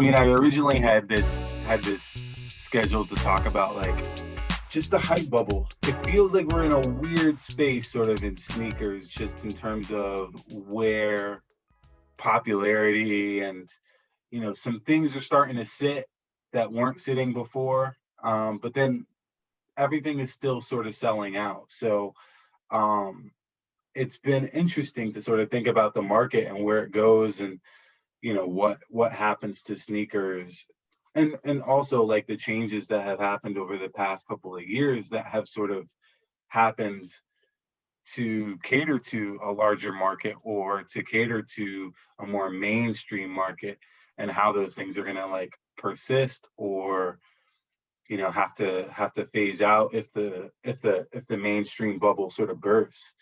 I mean, I originally had this scheduled to talk about like just the hype bubble. It feels like we're in a weird space sort of in sneakers, just in terms of where popularity and some things are starting to sit that weren't sitting before. But then everything is still sort of selling out. So um it's been interesting to sort of think about the market and where it goes, and what happens to sneakers, and also like the changes that have happened over the past couple of years that have sort of happened to cater to a larger market or to cater to a more mainstream market, and how those things are going to like persist or have to phase out if the mainstream bubble sort of bursts.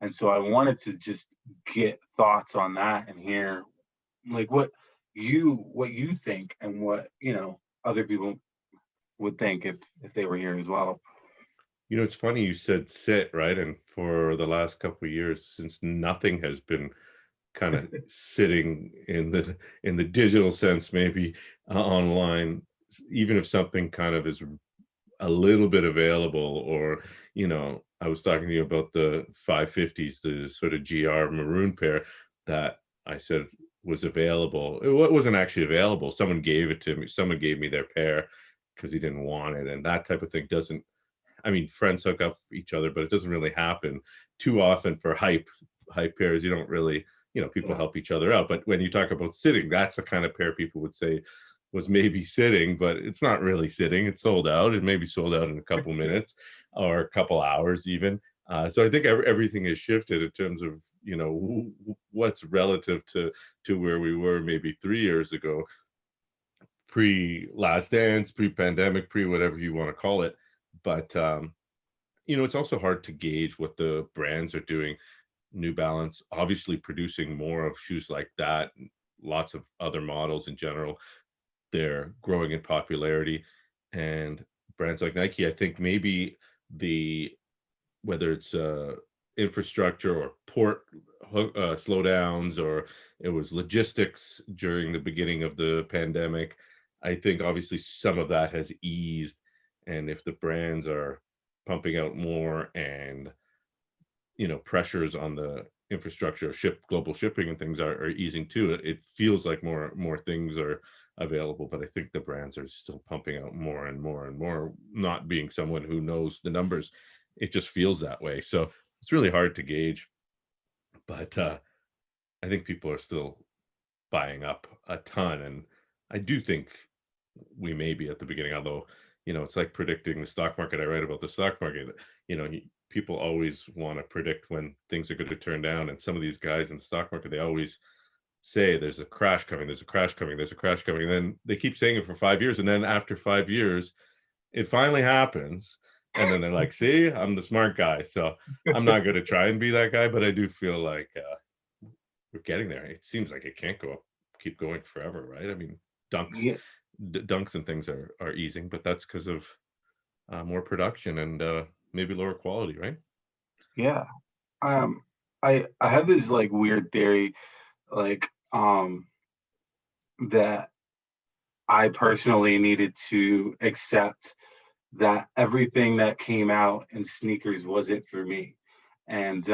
And so I wanted to just get thoughts on that and hear like what you think, and what other people would think if they were here as well. It's funny you said sit, right? And for the last couple of years, since nothing has been kind of sitting in the digital sense, maybe online, even if something kind of is a little bit available, or I was talking to you about the 550s, the sort of GR maroon pair that I said was available. It wasn't actually available. Someone gave it to me. Someone gave me their pair because he didn't want it, and that type of thing doesn't. I mean, friends hook up each other, but it doesn't really happen too often for hype pairs. You don't really, people Yeah. help each other out. But when you talk about sitting, that's the kind of pair people would say was maybe sitting, but it's not really sitting. It's sold out. It may be sold out in a couple minutes or a couple hours even. So I think everything has shifted in terms of what's relative to where we were maybe 3 years ago, pre Last Dance, pre pandemic, pre whatever you want to call it. But it's also hard to gauge what the brands are doing. New Balance obviously producing more of shoes like that, lots of other models in general. They're growing in popularity, and brands like Nike, I think maybe the whether it's infrastructure or port slowdowns, or it was logistics during the beginning of the pandemic. I think obviously some of that has eased, and if the brands are pumping out more, and pressures on the infrastructure, global shipping and things are easing too, it feels like more things are available. But I think the brands are still pumping out more and more and more. Not being someone who knows the numbers, it just feels that way. So it's really hard to gauge. But I think people are still buying up a ton, and I do think we may be at the beginning, although it's like predicting the stock market. I write about the stock market. People always want to predict when things are going to turn down, and some of these guys in the stock market, they always say there's a crash coming, there's a crash coming, there's a crash coming, and then they keep saying it for 5 years, and then after 5 years it finally happens, and then they're like, see, I'm the smart guy. So I'm not going to try and be that guy, but I do feel like we're getting there. It seems like it can't keep going forever, right? I mean, dunks Yeah. dunks and things are easing, but that's because of more production and maybe lower quality, right? Yeah. I have this like weird theory, like that I personally needed to accept that everything that came out in sneakers wasn't for me. And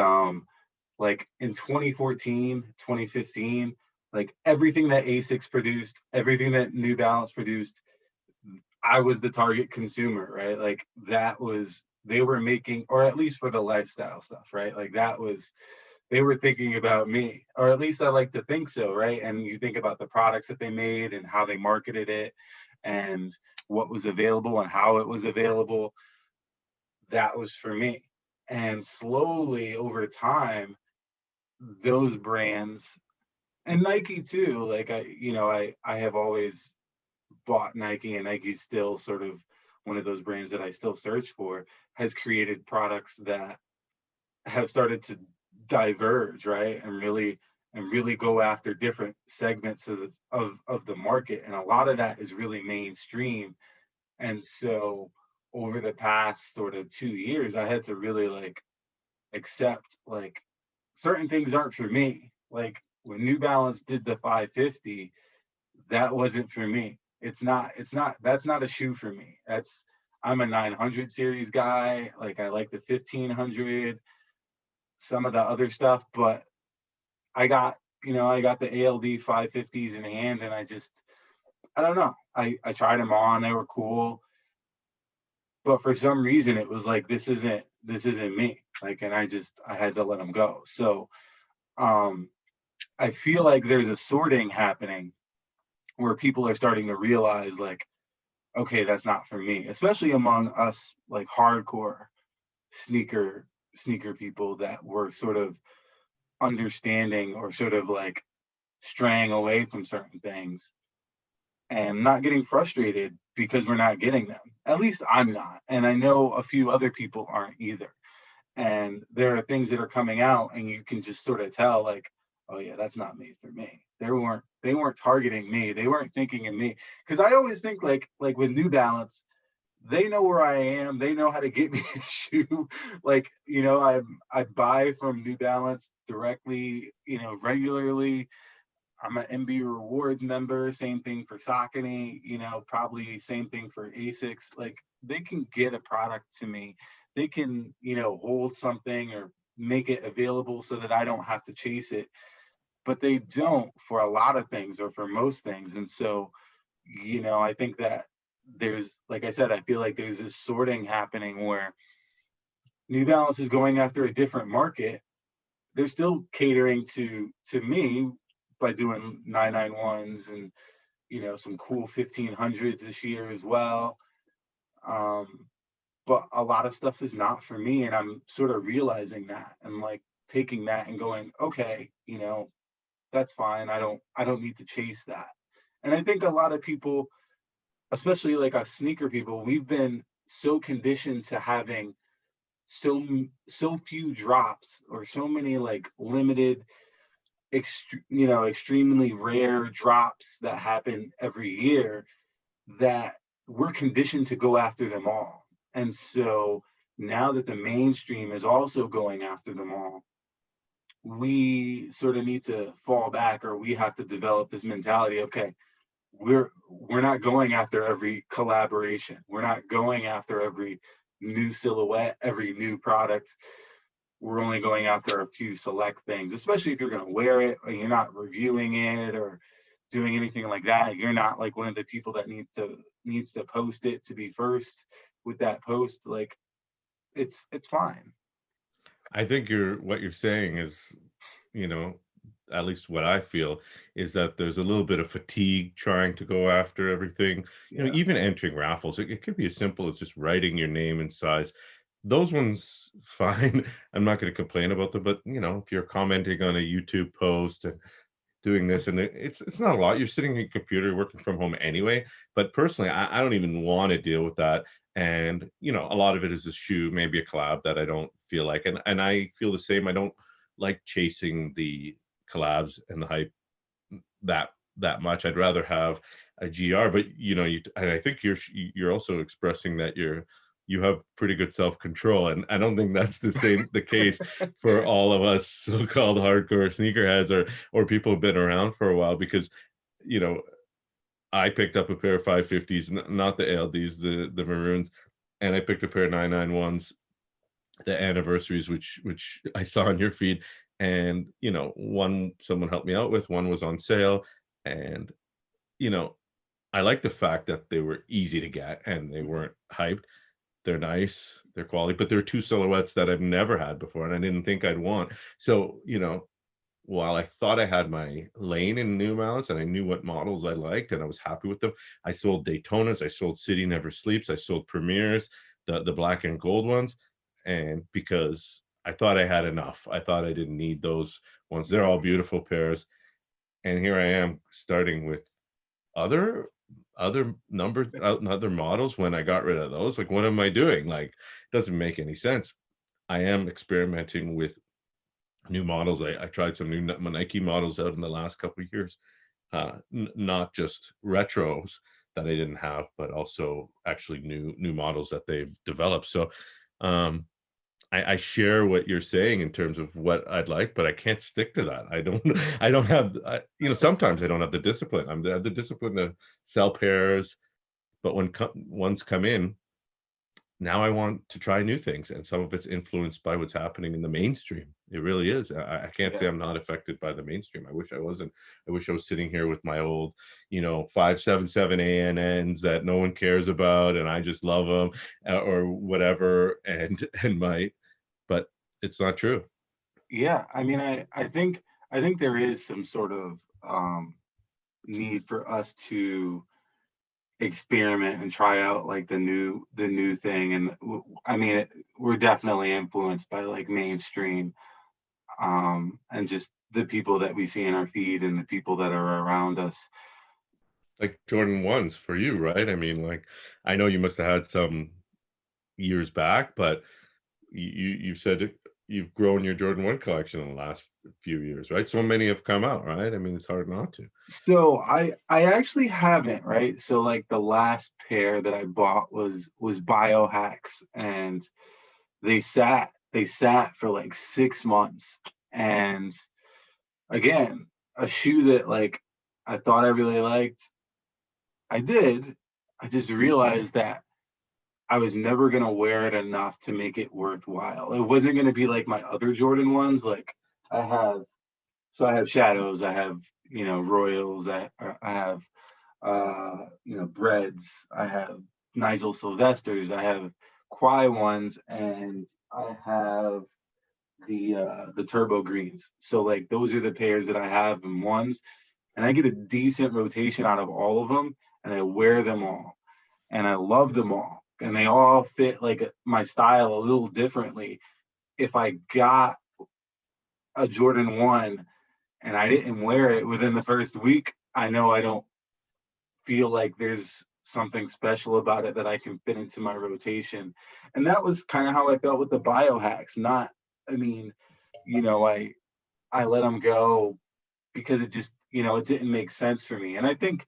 like in 2014, 2015, like everything that Asics produced, everything that New Balance produced, I was the target consumer, right? Like that was, they were making, or at least for the lifestyle stuff, right? Like that was, they were thinking about me, or at least I like to think so, right? And you think about the products that they made and how they marketed it and what was available and how it was available. That was for me. And slowly over time, those brands, and Nike too, like I have always bought Nike, and Nike's still sort of one of those brands that I still search for, has created products that have started to diverge, right? And really go after different segments of the market. And a lot of that is really mainstream. And so over the past sort of 2 years, I had to really like accept like certain things aren't for me. Like when New Balance did the 550, that wasn't for me. That's not a shoe for me. I'm a 900 series guy. Like I like the 1500, some of the other stuff, but I got the ALD 550s in hand, and I don't know. I tried them on, they were cool, but for some reason it was like this isn't me. Like, and I had to let them go. So um I feel like there's a sorting happening where people are starting to realize like, okay, that's not for me, especially among us like hardcore sneaker sneaker people that were sort of understanding or sort of like straying away from certain things and not getting frustrated because we're not getting them. At least I'm not. And I know a few other people aren't either. And there are things that are coming out and you can just sort of tell like, oh yeah, that's not made for me. They weren't targeting me. They weren't thinking of me. Cause I always think like with New Balance, they know where I am. They know how to get me a shoe. Like, I buy from New Balance directly, regularly. I'm an MB Rewards member. Same thing for Saucony. Probably same thing for Asics. Like they can get a product to me. They can, hold something or make it available so that I don't have to chase it. But they don't for a lot of things or for most things. And so, I think that there's, like I said, I feel like there's this sorting happening where New Balance is going after a different market. They're still catering to me by doing 991s and some cool 1500s this year as well. Um, but a lot of stuff is not for me, and I'm sort of realizing that and like taking that and going, okay, that's fine. I don't need to chase that. And I think a lot of people, especially like us sneaker people, we've been so conditioned to having so few drops or so many like limited extremely rare drops that happen every year that we're conditioned to go after them all. And so now that the mainstream is also going after them all, we sort of need to fall back, or we have to develop this mentality of, okay, we're not going after every collaboration. We're not going after every new silhouette, every new product. We're only going after a few select things, especially if you're going to wear it or you're not reviewing it or doing anything like that. You're not like one of the people that needs to post it to be first with that post. Like it's fine. I think what you're saying is, you know, at least what I feel is that there's a little bit of fatigue trying to go after everything. Yeah. Even entering raffles, it could be as simple as just writing your name and size. Those ones, fine. I'm not going to complain about them, but if you're commenting on a YouTube post and doing this, and it's not a lot. You're sitting at your computer working from home anyway. But personally, I don't even want to deal with that. And a lot of it is a shoe, maybe a collab that I don't feel like, and I feel the same. I don't like chasing the collabs and the hype that that much. I'd rather have a GR. But and I think you're also expressing that you have pretty good self-control, and I don't think that's the case for all of us so-called hardcore sneakerheads or people who've been around for a while, because you know I picked up a pair of 550s, not the ALDs, the maroons, and I picked a pair of 991s, the anniversaries, which I saw on your feed. And one someone helped me out with, one was on sale. And you know I like the fact that they were easy to get and they weren't hyped. They're nice, they're quality, but they're two silhouettes that I've never had before and I didn't think I'd want. So while I thought I had my lane in New Balance and I knew what models I liked and I was happy with them, I sold Daytonas, I sold City Never Sleeps, I sold Premieres, the black and gold ones. And because I thought I had enough, I thought I didn't need those ones. They're all beautiful pairs. And here I am starting with other other models when I got rid of those. Like, what am I doing? Like, doesn't make any sense. I am experimenting with new models. I tried some new Nike models out in the last couple of years, not just retros that I didn't have, but also actually new models that they've developed. So um I share what you're saying in terms of what I'd like, but I can't stick to that. I don't I don't have sometimes I don't have the discipline. I have the discipline to sell pairs, but when ones come in, now I want to try new things, and some of it's influenced by what's happening in the mainstream. It really is. I can't say Yeah. I'm not affected by the mainstream. I wish I wasn't. I wish I was sitting here with my old, 577 ANNs that no one cares about, and I just love them, or whatever, and and my but it's not true. Yeah, I mean, I think there is some sort of need for us to experiment and try out like the new thing, and I mean, we're definitely influenced by like mainstream, and just the people that we see in our feed and the people that are around us. Like Jordan 1s for you, right? I mean, like, I know you must have had some years back, but you said you've grown your Jordan 1 collection in the last few years, right? So many have come out, right? I mean, it's hard not to. So I actually haven't, right? So like the last pair that I bought was biohacks, and they sat for like 6 months, and again, a shoe that like I thought I really liked. I did. I just realized that I was never gonna wear it enough to make it worthwhile. It wasn't gonna be like my other Jordan ones. Like I have, so I have shadows, I have, Royals, I have, Breads, I have Nigel Sylvesters, I have Quai ones, and I have the Turbo Greens. So like those are the pairs that I have in ones, and I get a decent rotation out of all of them, and I wear them all, and I love them all, and they all fit like my style a little differently. If I got a Jordan 1 and I didn't wear it within the first week, I know I don't feel like there's something special about it that I can fit into my rotation. And that was kind of how I felt with the biohacks. Not, I mean, I let them go because it just, it didn't make sense for me. And I think,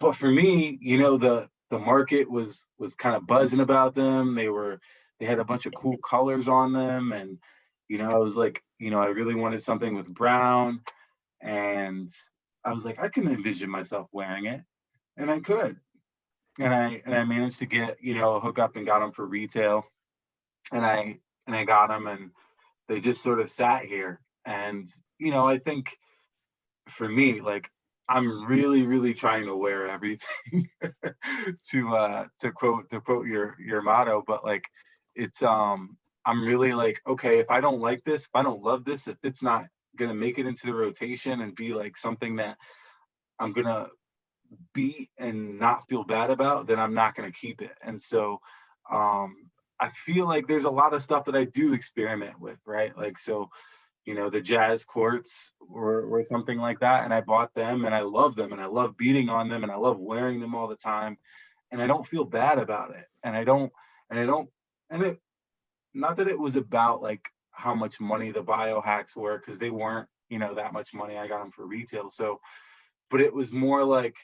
but for me, the market was kind of buzzing about them. They had a bunch of cool colors on them, and I was like, I really wanted something with brown, and I was like, I can envision myself wearing it, and I could, and I managed to get a hookup and got them for retail, and I got them, and they just sort of sat here, and I think for me, like I'm really, really trying to wear everything to quote your motto, but like it's I'm really like, okay, if I don't like this, if I don't love this, if it's not gonna make it into the rotation and be like something that I'm gonna beat and not feel bad about, then I'm not gonna keep it. And so I feel like there's a lot of stuff that I do experiment with, right? Like so the jazz courts or something like that. And I bought them and I love them and I love beating on them and I love wearing them all the time. And I don't feel bad about it. And I don't, and it, not that it was about like how much money the biohacks were, because they weren't, that much money. I got them for retail. So, but it was more like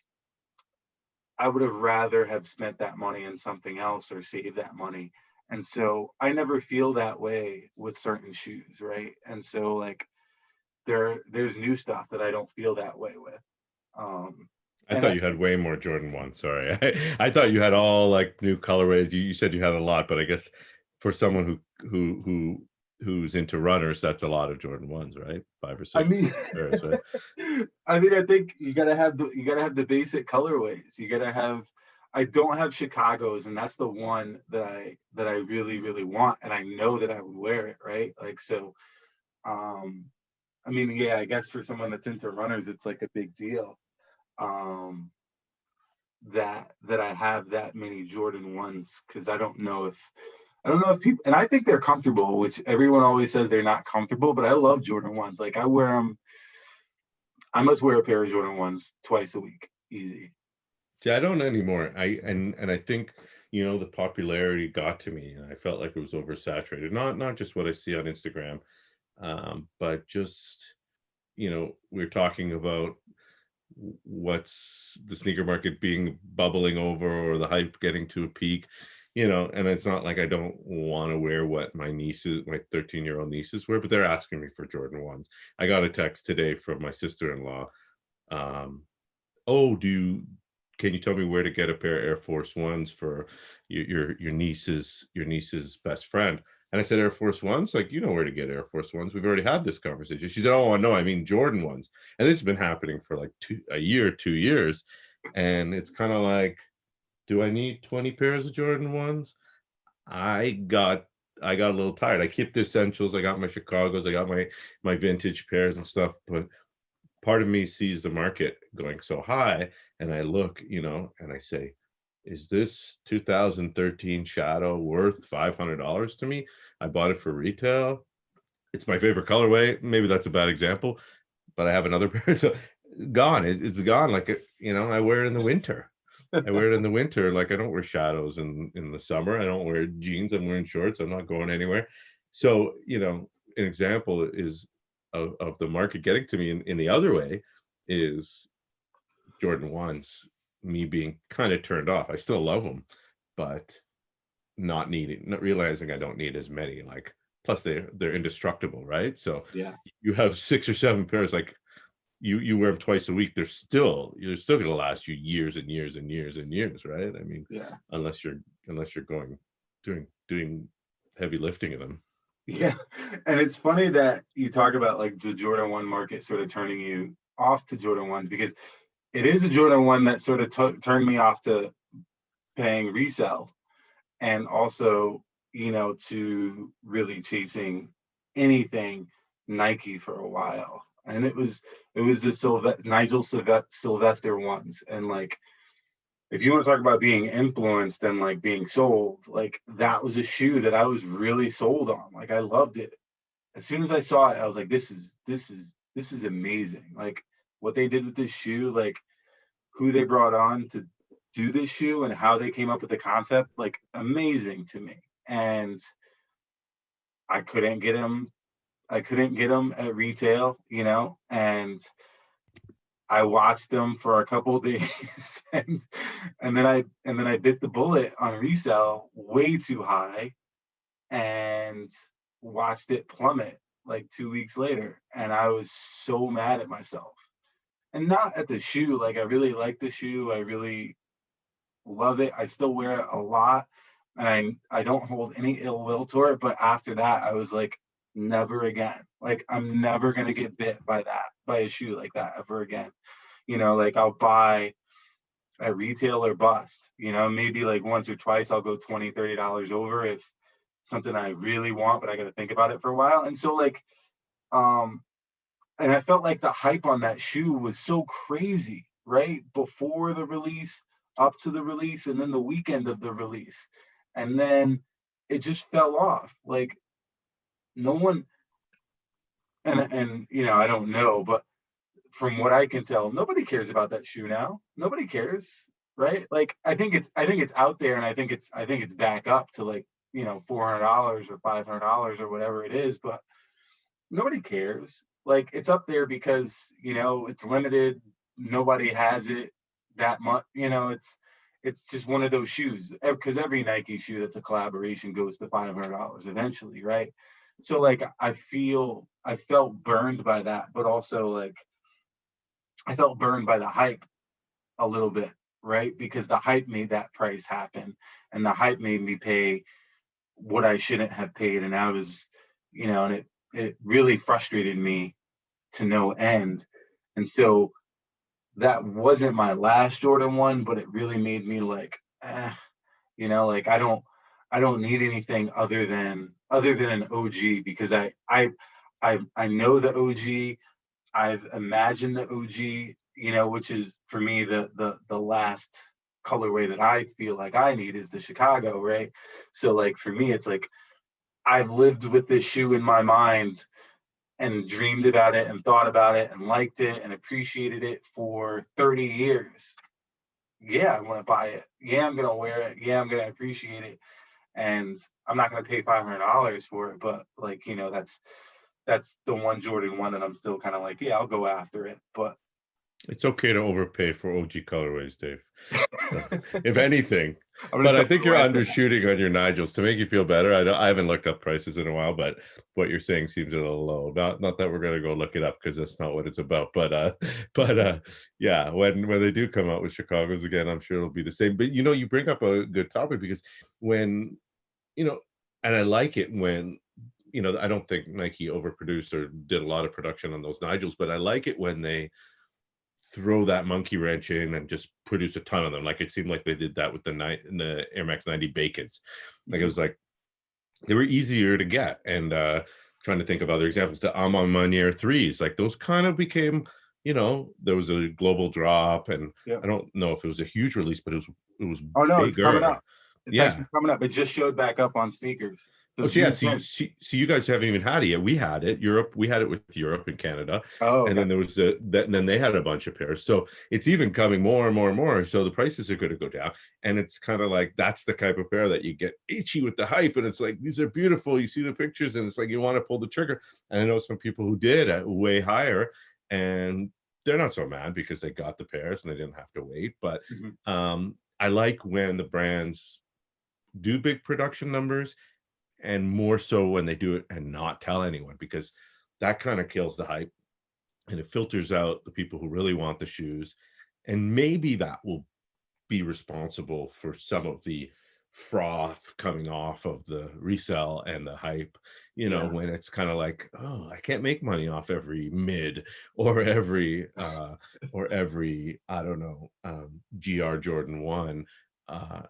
I would have rather have spent that money in something else or saved that money. And so I never feel that way with certain shoes, right? And so like there's new stuff that I don't feel that way with. Um, I and thought I you had think way more Jordan 1, sorry. I thought you had all, like, new colorways. You said you had a lot, but I guess for someone who's into runners, that's a lot of Jordan 1s, right? 5 or I 6 mean pairs, right? I think you gotta have the basic colorways. You gotta have I don't have Chicago's, and that's the one that I really, really want, and I know that I would wear it, right? Like so um I mean, yeah, I guess for someone that's into runners, it's like a big deal. Um that I have that many Jordan ones, because I don't know if people, and I think they're comfortable, which everyone always says they're not comfortable, but I love Jordan ones. Like I wear them. I must wear a pair of Jordan ones twice a week, easy. See, I don't anymore. And I think, the popularity got to me, and I felt like it was oversaturated. Not just what I see on Instagram, but just, we're talking about what's the sneaker market being bubbling over or the hype getting to a peak. and it's not like I don't want to wear what my 13-year-old nieces wear, but they're asking me for Jordan 1s. I got a text today from my sister-in-law. Um, oh, can you tell me where to get a pair of Air Force Ones for your niece's best friend? And I said, Air Force Ones? Like, you know where to get Air Force Ones. We've already had this conversation. She said, oh, no, I mean Jordan ones. And this has been happening for like a year, 2 years. And it's kind of like, do I need 20 pairs of Jordan ones? I got I got a little tired. I keep the essentials. I got my Chicago's, I got my vintage pairs and stuff, but part of me sees the market going so high, and I look, and I say, is this 2013 Shadow worth $500 to me? I bought it for retail. It's my favorite colorway. Maybe that's a bad example, but I have another pair. So gone. It's gone. Like, I wear it in the winter. I wear it in the winter. Like, I don't wear Shadows in the summer. I don't wear jeans. I'm wearing shorts. I'm not going anywhere. So, an example is of the market getting to me in the other way is Jordan 1s, me being kind of turned off. I still love them, but not realizing I don't need as many. Like, plus they're indestructible, right? So Yeah. you have 6 or 7 pairs, like you wear them twice a week, they're still going to last you years and years and years and years, right? I mean, Yeah. unless you're going doing heavy lifting in them. Yeah. And it's funny that you talk about like the Jordan 1 market sort of turning you off to Jordan 1s, because it is a Jordan 1 that sort of turned me off to paying resale, and also, to really chasing anything Nike for a while. And it was the Nigel Sylvester ones. And like, if you want to talk about being influenced and like being sold, like that was a shoe that I was really sold on. Like I loved it. As soon as I saw it, I was like, this is amazing. Like what they did with this shoe, like who they brought on to do this shoe and how they came up with the concept, like amazing to me. And I couldn't get them. I couldn't get them at retail, and I watched them for a couple of days, and then I bit the bullet on resale way too high, and watched it plummet like 2 weeks later, and I was so mad at myself. And not at the shoe. Like I really like the shoe. I really love it. I still wear it a lot, and I don't hold any ill will toward it. But after that, I was like, never again. Like I'm never gonna get bit by a shoe like that ever again. Like I'll buy at retail or bust. Maybe like once or twice I'll go $20-$30 over if something I really want, but I got to think about it for a while. And so like, and I felt like the hype on that shoe was so crazy, right? Before the release, up to the release, and then the weekend of the release. And then it just fell off. Like no one, and I don't know, but from what I can tell, nobody cares about that shoe now. Nobody cares, right? Like I think it's out there, and I think it's back up to like, $400 or $500 or whatever it is, but nobody cares. Like it's up there because it's limited. Nobody has it that much. It's just one of those shoes, because every Nike shoe that's a collaboration goes to $500 eventually, right? So like I felt burned by that, but also like I felt burned by the hype a little bit, right? Because the hype made that price happen, and the hype made me pay what I shouldn't have paid. And I was, and it really frustrated me to no end. And so that wasn't my last Jordan 1, but it really made me like, like I don't need anything other than an OG, because I know the OG. I've imagined the OG, which is for me the last colorway that I feel like I need is the Chicago, right? So like for me, it's like I've lived with this shoe in my mind and dreamed about it and thought about it and liked it and appreciated it for 30 years. Yeah, I want to buy it. Yeah, I'm gonna wear it. Yeah, I'm gonna appreciate it. And I'm not gonna pay $500 for it, but like, that's the one Jordan 1 that I'm still kind of like, yeah, I'll go after it. But It's okay to overpay for OG colorways, Dave. If anything, I'm gonna But tell I think you're my wife undershooting on your Nigels to make you feel better. I haven't looked up prices in a while, but what you're saying seems a little low. Not that we're gonna go look it up because that's not what it's about. But but yeah, when they do come out with Chicago's again, I'm sure it'll be the same. But you bring up a good topic because when you know, and I like it when I don't think Nike overproduced or did a lot of production on those Nigels, but I like it when they throw that monkey wrench in and just produce a ton of them. Like it seemed like they did that with the Air Max 90 Bacons. Like it Mhm. was like they were easier to get. And trying to think of other examples, the Amon Manier threes, like those kind of became, there was a global drop, and Yeah. I don't know if it was a huge release, but it was Oh no, it's coming bigger. up. It's Yeah. actually coming up. It just showed back up on sneakers. So Oh, so yeah, June so you 10th. so you guys haven't even had it yet. We had it. We had it with Europe and Canada, Oh, and okay. then there was and then they had a bunch of pairs. So it's even coming more and more and more. So the prices are going to go down, and it's kind of like that's the type of pair that you get itchy with the hype, and it's like these are beautiful. You see the pictures, and it's like you want to pull the trigger. And I know some people who did at way higher, and they're not so mad because they got the pairs and they didn't have to wait. But Mhm. I like when the brands do big production numbers, and more so when they do it and not tell anyone, because that kind of kills the hype and it filters out the people who really want the shoes. And maybe that will be responsible for some of the froth coming off of the resell and the hype, Yeah. when it's kind of like, oh, I can't make money off every mid or every I don't know, GR Jordan 1. uh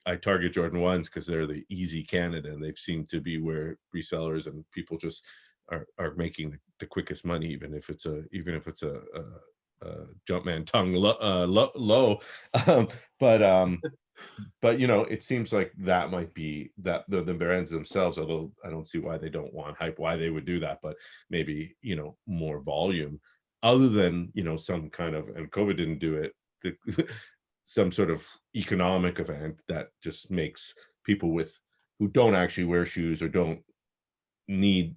I target Jordan 1s because they're the easy candidate, and they've seemed to be where resellers and people just are making the quickest money, even if it's a Jumpman tongue low. um, but it seems like that might be that the brands themselves, although I don't see why they don't want hype, why they would do that, but maybe more volume, other than some kind of, and COVID didn't do it, some sort of economic event that just makes people who don't actually wear shoes or don't need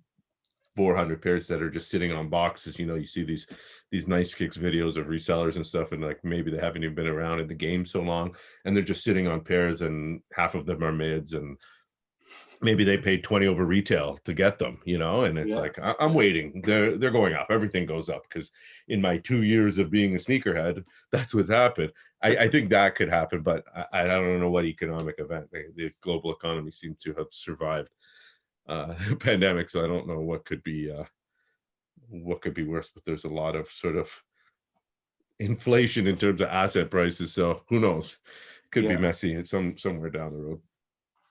400 pairs that are just sitting on boxes. You see these nice kicks videos of resellers and stuff, and like maybe they haven't even been around in the game so long, and they're just sitting on pairs, and half of them are mids, and maybe they paid 20 over retail to get them, and it's Yeah. like I'm waiting. They're going up. Everything goes up because in my 2 years of being a sneakerhead, that's what's happened. I think that could happen, but I don't know what economic event. The global economy seemed to have survived pandemic, so I don't know what could be worse. But there's a lot of sort of inflation in terms of asset prices, so who knows? Could be Yeah. messy at somewhere down the road.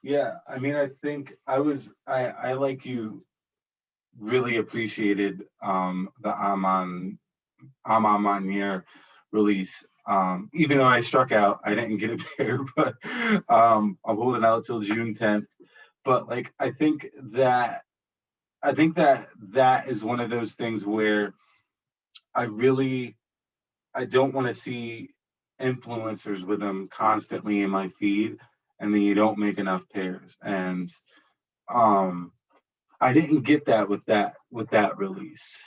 Yeah. I mean, I think I like you really appreciated the Amon Manier release. Even though I struck out, I didn't get a pair, but I'm holding out till June 10th. But like I think that is one of those things where I really I don't want to see influencers with them constantly in my feed, and then you don't make enough pairs. And um I didn't get that with that release,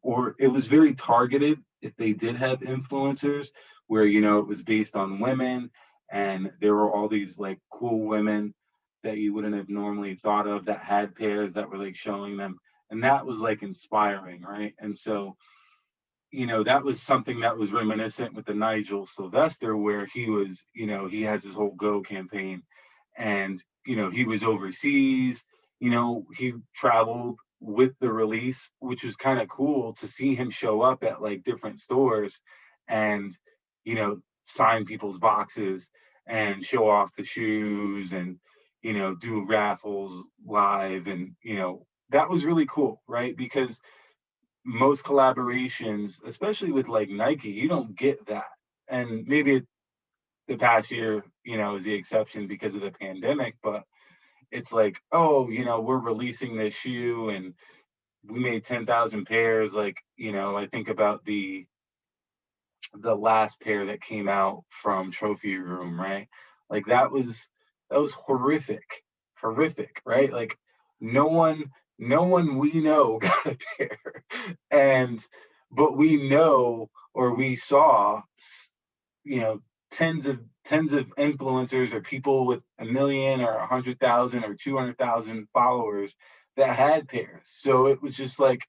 or it was very targeted. If they did have influencers where it was based on women, and there were all these like cool women that you wouldn't have normally thought of that had pairs that were like showing them, and that was like inspiring, right? And so that was something that was reminiscent with the Nigel Sylvester, where he has his whole Go campaign, and he was overseas. He traveled with the release, which was kind of cool to see him show up at like different stores and sign people's boxes and show off the shoes and do raffles live, and that was really cool, right? Because most collaborations, especially with like Nike, you don't get that. And maybe the past year, is the exception because of the pandemic, but it's like, oh, we're releasing this shoe and we made 10,000 pairs. Like, I think about the last pair that came out from Trophy Room, right? Like that was horrific, right? Like no one we know got a pair, and but we know or we saw, you know, tens of tens of influencers or people with a million or 100,000 or 200,000 followers that had pairs. So it was just like,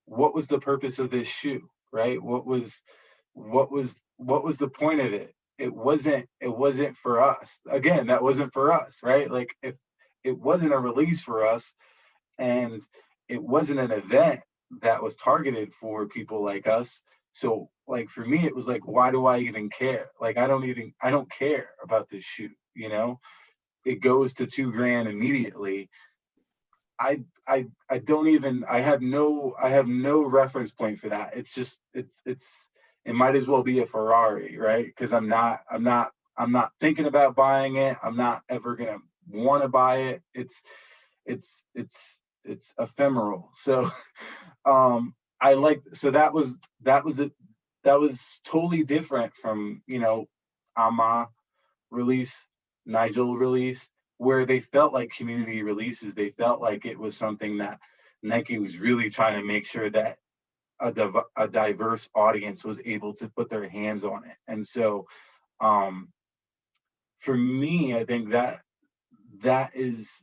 what was the purpose of this shoe, right? What was the point of it? It wasn't for us. Again, that wasn't for us, right? Like, if it wasn't a release for us, and it wasn't an event that was targeted for people like us. So, like, for me, it was like, why do I even care? Like, I don't care about this shoe, it goes to 2 grand immediately. I don't even, I have no reference point for that. It's just, it might as well be a Ferrari, right? Because I'm not thinking about buying it. I'm not ever gonna want to buy it. It's ephemeral. So I like, so that was it. That was totally different from, Ama release, Nigel release, where they felt like community releases. They felt like it was something that Nike was really trying to make sure that a diverse audience was able to put their hands on it. And so, um, for me, I think that is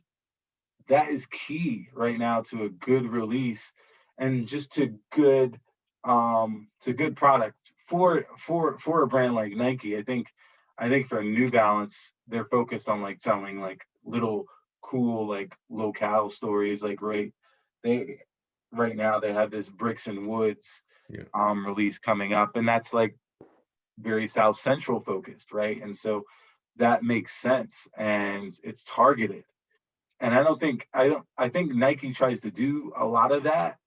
that is key right now to a good release, and just to good product for a brand like Nike. I think for New Balance, they're focused on like selling like little cool like locale stories. Like, they right now they have this Bricks and Woods Yeah. release coming up, and that's like very South Central focused, right? And so that makes sense, and it's targeted. And I think Nike tries to do a lot of that,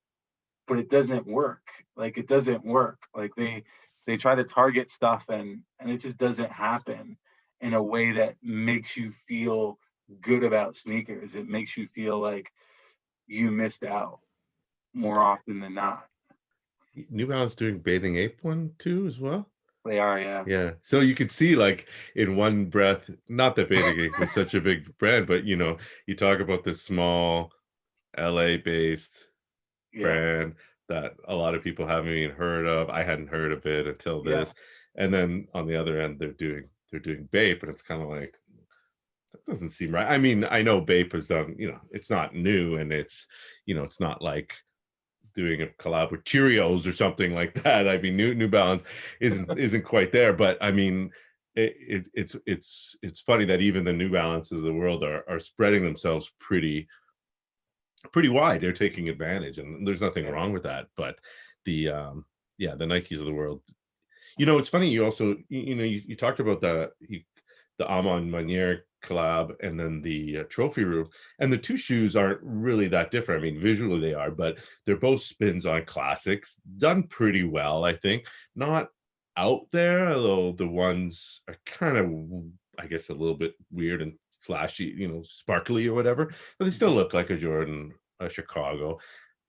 but it doesn't work. Like, it doesn't work. Like, they try to target stuff, and it just doesn't happen in a way that makes you feel good about sneakers. It makes you feel like you missed out more often than not. New Balance doing Bathing Ape one too as well? They are, yeah. Yeah. So you could see like in one breath, not that Bathing Ape is such a big brand, but you talk about this small LA based Yeah. brand that a lot of people haven't even heard of. I hadn't heard of it until Yeah. this. And then on the other end, they're doing Bape, and it's kind of like that doesn't seem right. I mean, I know Bape has done, it's not new, and it's not like doing a collab with Cheerios or something like that. I mean, New Balance isn't quite there, but I mean, it's funny that even the New Balances of the world are spreading themselves pretty wide. They're taking advantage, and there's nothing Yeah. wrong with that. But the yeah, the Nikes of the world. It's funny. You also you talked about the Amon Manier collab, and then the trophy room, and the two shoes aren't really that different. I mean, visually they are, but they're both spins on classics, done pretty well, I think. Not out there, although the ones are kind of, I guess, a little bit weird and flashy, sparkly or whatever, but they still look like a Jordan, a Chicago.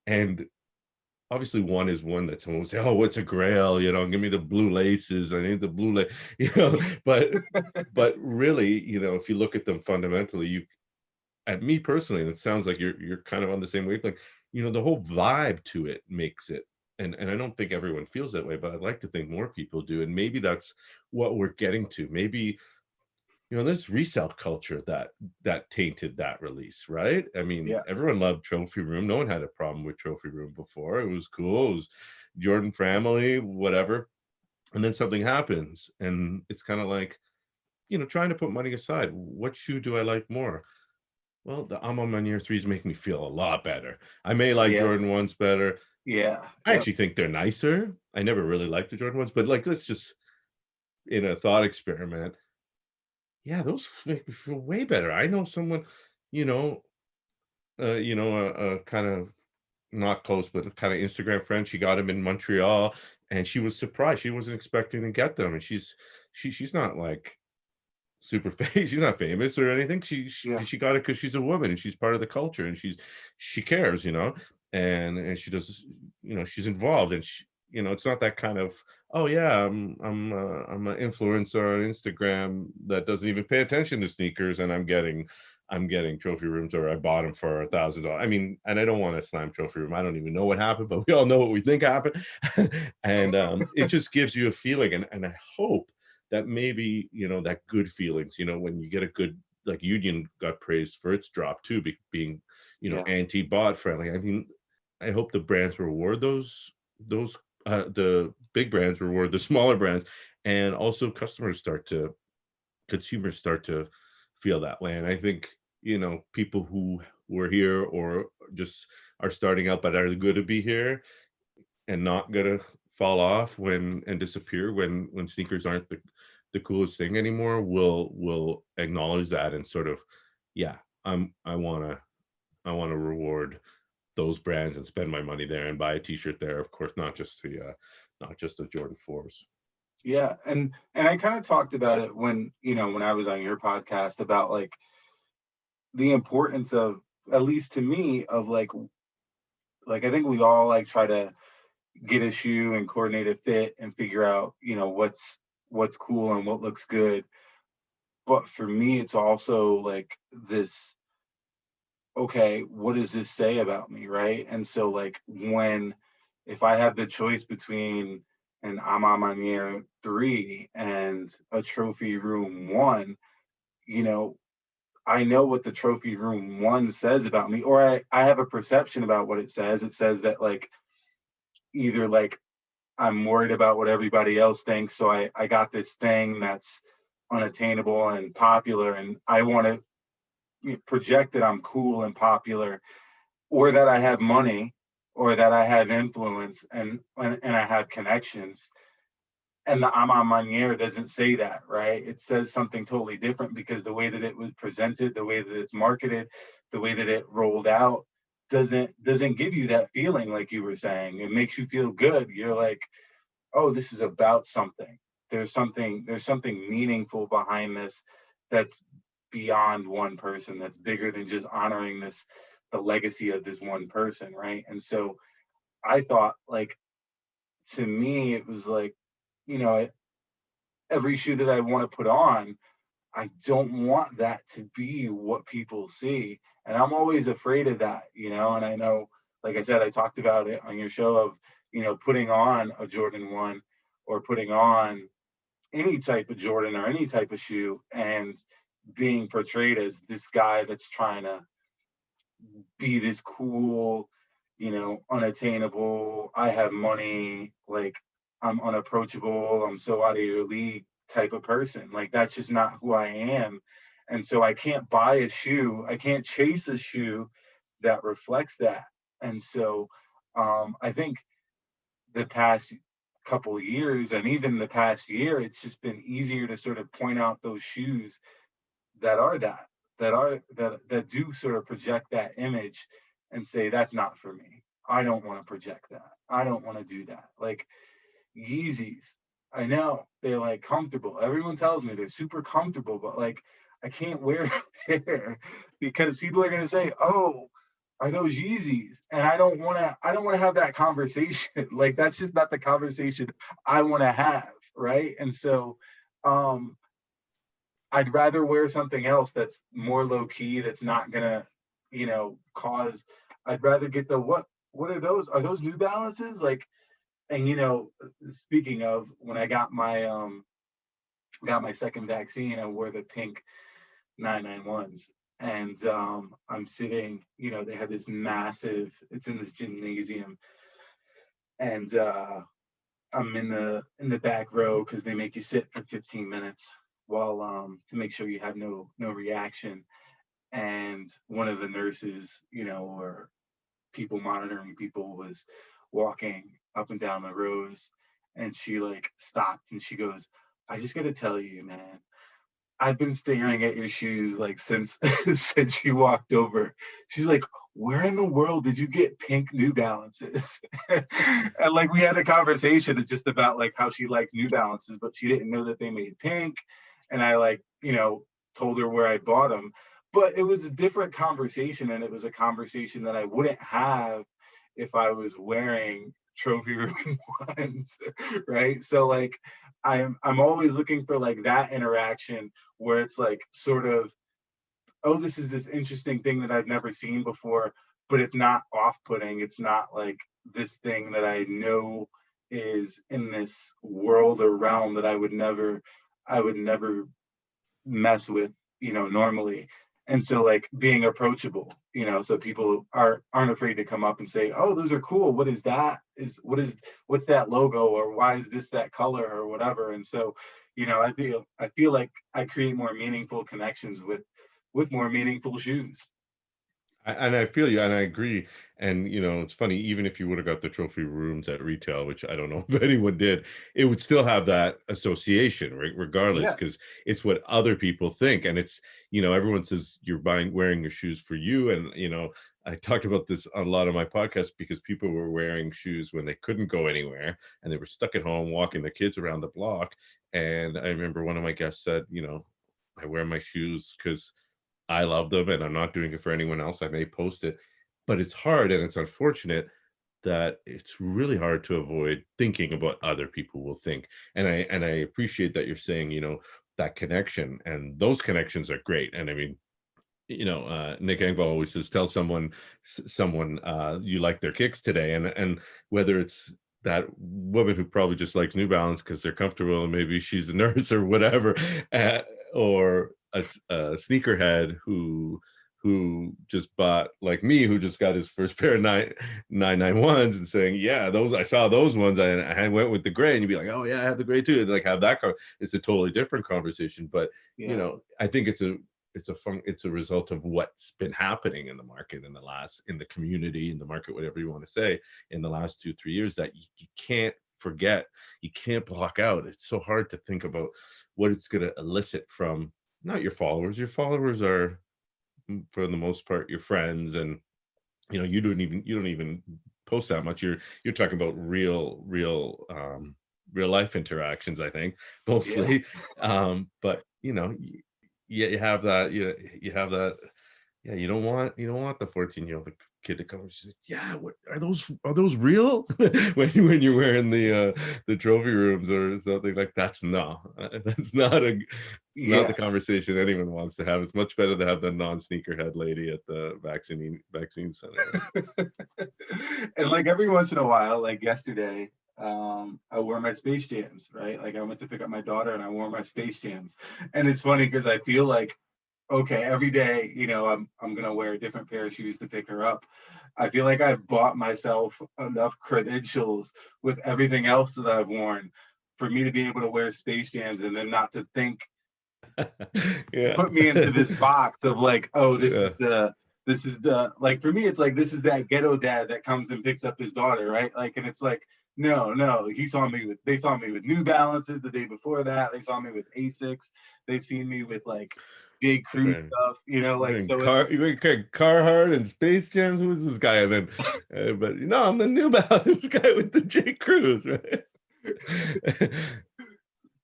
And obviously one is one that someone will say, oh, what's a grail, give me the blue laces, I need the blue lace, but really, if you look at them fundamentally, at me personally, and it sounds like you're kind of on the same wavelength, the whole vibe to it makes it, and I don't think everyone feels that way, but I'd like to think more people do, and maybe that's what we're getting to. Maybe there's resale culture that tainted that release, right? I mean, Yeah. everyone loved Trophy Room. No one had a problem with Trophy Room before. It was cool. It was Jordan family, whatever. And then something happens, and it's kind of like, trying to put money aside. What shoe do I like more? Well, the Amo Manier 3s make me feel a lot better. I may like Yeah. Jordan 1s better. Yeah. I Yep. actually think they're nicer. I never really liked the Jordan 1s, but like, let's just, in a thought experiment, yeah, those make me feel way better. I know someone, you know, a kind of not close, but a kind of Instagram friend. She got him in Montreal, and she was surprised. She wasn't expecting to get them, and she's not like super famous. She's not famous or anything. Yeah. She got it because she's a woman and she's part of the culture, and she cares, and she does, she's involved, and it's not that kind of, oh yeah, I'm an influencer on Instagram that doesn't even pay attention to sneakers, and I'm getting trophy rooms, or I bought them for $1,000. I mean, and I don't want to slam trophy room. I don't even know what happened, but we all know what we think happened. And it just gives you a feeling, and I hope that maybe, that good feelings, when you get a good, like Union got praised for its drop too, being, Yeah. anti-bot friendly. I mean, I hope the brands reward the big brands reward the smaller brands, and also consumers start to feel that way. And I think, people who were here or just are starting out but are good to be here and not gonna fall off and disappear when sneakers aren't the coolest thing anymore will acknowledge that and sort of, yeah, I wanna reward those brands and spend my money there and buy a t-shirt there. Of course, not just the Jordan 4s. Yeah, and I kind of talked about it when, when I was on your podcast about like the importance of, at least to me, of like I think we all like try to get a shoe and coordinate a fit and figure out, what's cool and what looks good. But for me, it's also like this, okay, what does this say about me, right? And so like when, if I have the choice between an Ama Manier 3 and a Trophy Room 1, you know, I know what the Trophy Room 1 says about me, or I have a perception about what it says. It says that like either like I'm worried about what everybody else thinks, so I got this thing that's unattainable and popular, and I want to project that I'm cool and popular, or that I have money, or that I have influence and I have connections. And the Ama Manier doesn't say that, right? It says something totally different because the way that it was presented, the way that it's marketed, the way that it rolled out doesn't give you that feeling like you were saying. It makes you feel good. You're like, oh, this is about something. There's something meaningful behind this that's beyond one person, that's bigger than just honoring the legacy of this one person, right? And so I thought, like, to me it was like, you know every shoe that I want to put on, I don't want that to be what people see. And I'm always afraid of that, and I know, like I said, I talked about it on your show of, putting on a Jordan 1 or putting on any type of Jordan or any type of shoe and being portrayed as this guy that's trying to be this cool, unattainable, I have money, like I'm unapproachable, I'm so out of your league type of person. Like that's just not who I am. And so I can't buy a shoe, I can't chase a shoe that reflects that. And so I think the past couple of years and even the past year, it's just been easier to sort of point out those shoes that are that do sort of project that image and say that's not for me. I don't want to project that. I don't want to do that. Like Yeezys, I know they're like comfortable. Everyone tells me they're super comfortable, but like I can't wear a pair because people are gonna say, "Oh, are those Yeezys?" And I don't want to. I don't want to have that conversation. Like that's just not the conversation I want to have, right? And so, um, I'd rather wear something else that's more low key, that's not gonna, cause. I'd rather get the what? What are those? Are those New Balances? Like, and speaking of, when I got my second vaccine, I wore the pink 991s, and I'm sitting. They had this massive. It's in this gymnasium, and I'm in the back row because they make you sit for 15 minutes while to make sure you have no reaction. And one of the nurses, or people monitoring people, was walking up and down the rows, and she like stopped and she goes, "I just got to tell you, man, I've been staring at your shoes like since since you walked over." She's like, "Where in the world did you get pink New Balances?" And like we had a conversation just about like how she likes New Balances, but she didn't know that they made pink. And I like, told her where I bought them. But it was a different conversation, and it was a conversation that I wouldn't have if I was wearing Trophy Room ones, right? So like I'm always looking for like that interaction where it's like sort of, oh, this is this interesting thing that I've never seen before, but it's not off-putting. It's not like this thing that I know is in this world or realm that I would never I would never mess with, normally. And so like being approachable, so people aren't afraid to come up and say, "Oh, those are cool. What is that? What's that logo, or why is this that color, or whatever?" And so, I feel like I create more meaningful connections with more meaningful shoes. And I feel you, and I agree. And it's funny, even if you would have got the trophy rooms at retail, which I don't know if anyone did, it would still have that association, right? Regardless, Yeah, because it's what other people think. And it's, everyone says you're wearing your shoes for you. And, I talked about this on a lot of my podcasts because people were wearing shoes when they couldn't go anywhere and they were stuck at home walking their kids around the block. And I remember one of my guests said, I wear my shoes because I love them and I'm not doing it for anyone else. I may post it, but it's hard and it's unfortunate that it's really hard to avoid thinking about other people will think. And I appreciate that you're saying, that connection, and those connections are great. And I mean, Nick Engvall always says, tell someone you like their kicks today. And whether it's that woman who probably just likes New Balance because they're comfortable and maybe she's a nurse or whatever, or a sneakerhead who just bought, like me, who just got his first pair of 991s and saying, yeah, those, I saw those ones and I went with the gray, and you'd be like, oh yeah, I have the gray too, and like have that it's a totally different conversation. But yeah, I think it's a result of what's been happening in the market in the community, in the market, whatever you want to say, in the last 2-3 years, that you can't forget, you can't block out. It's so hard to think about what it's going to elicit from not your followers. Your followers are, for the most part, your friends, and you don't even post that much. You're talking about real life interactions, I think, yeah, mostly. But you have that, you have that. Yeah, you don't want the 14-year-old kid to come and say, yeah, what are those real? When you're wearing the trophy rooms or something, like that's no, that's not a it's not yeah. the conversation anyone wants to have. It's much better to have the non-sneakerhead lady at the vaccine center. And like every once in a while, like yesterday, I wore my Space Jams, right? Like I went to pick up my daughter and I wore my Space Jams. And it's funny because I feel like, okay, every day, I'm gonna wear a different pair of shoes to pick her up. I feel like I've bought myself enough credentials with everything else that I've worn for me to be able to wear Space Jams and then not to think, Yeah. put me into this box of like, oh, Yeah. this is the, like, for me it's like this is that ghetto dad that comes and picks up his daughter, right? Like, and it's like, no, they saw me with New Balances the day before that, they saw me with Asics, they've seen me with like J. Crew Right. stuff, like, And so it's Carhartt and Space Jams. Who's this guy? And then, but I'm the New Balance guy with the J. Crews, right?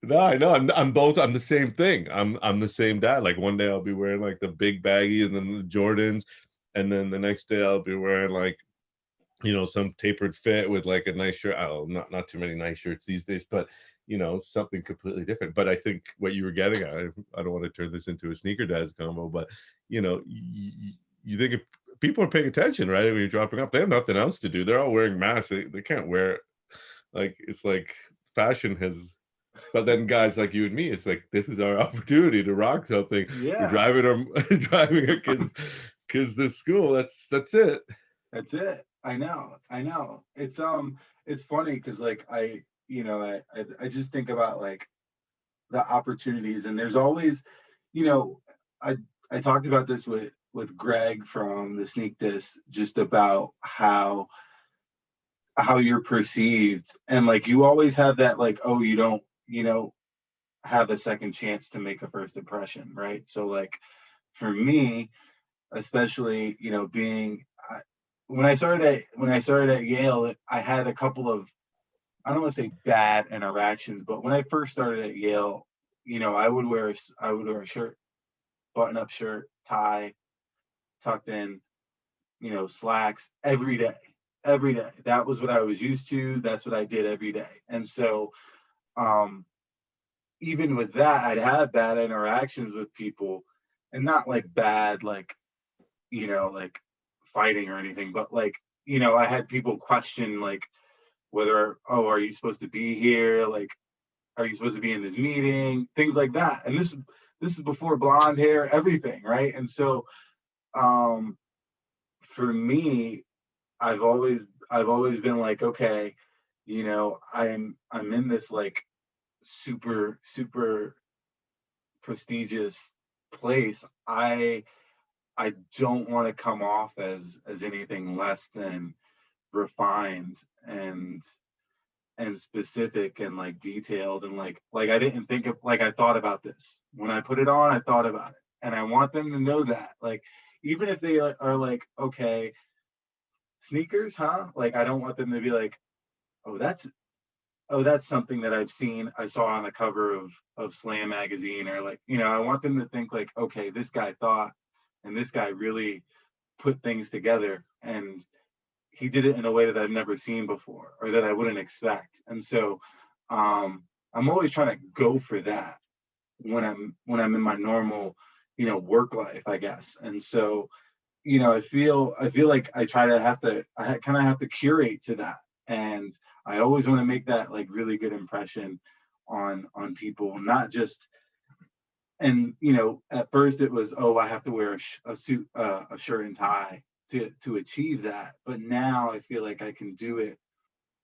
No, I know. I'm both. I'm the same thing. I'm the same dad. Like one day I'll be wearing like the big baggy and then the Jordans, and then the next day I'll be wearing like some tapered fit with like a nice shirt. Oh, not too many nice shirts these days, but something completely different. But I think what you were getting at, I don't want to turn this into a sneaker dads combo, but you think if people are paying attention, right? When you're dropping off, they have nothing else to do. They're all wearing masks. They can't wear, like, it's like fashion has. But then guys like you and me, it's like this is our opportunity to rock something. We're yeah, driving our driving our kids to school. That's it. that's it. I know it's funny because like I just think about like the opportunities, and there's always, you know i I talked about this with Greg from the Sneak Dis, just about how you're perceived, and like you always have that, like, oh, you don't have a second chance to make a first impression, right? So like for me, especially, being when I started at Yale, I had a couple of, I don't want to say bad interactions, but when I first started at Yale, I would wear a shirt, button up shirt, tie, tucked in, slacks every day. Every day. That was what I was used to. That's what I did every day. And so, um, even with that, I'd have bad interactions with people, and not like bad, like fighting or anything, but like, I had people question like whether, oh, are you supposed to be here? Like, are you supposed to be in this meeting? Things like that. And this is before blonde hair, everything, right? And so um for me, I've always been like, okay, I'm in this like super prestigious place. I don't want to come off as anything less than refined and specific and like detailed, and like I didn't think of, like, I thought about this when I put it on. I thought about it, and I want them to know that, like, even if they are like, okay, sneakers, huh? Like, I don't want them to be like, oh, that's something that I saw on the cover of Slam magazine, or like, I want them to think like, okay, this guy thought, and this guy really put things together, and he did it in a way that I've never seen before, or that I wouldn't expect. And so I'm always trying to go for that when I'm in my normal, work life, I guess. And so, I feel like I kind of have to curate to that. And I always want to make that like really good impression on people, not just. And at first it was, oh, I have to wear a suit, a shirt and tie to achieve that. But now I feel like I can do it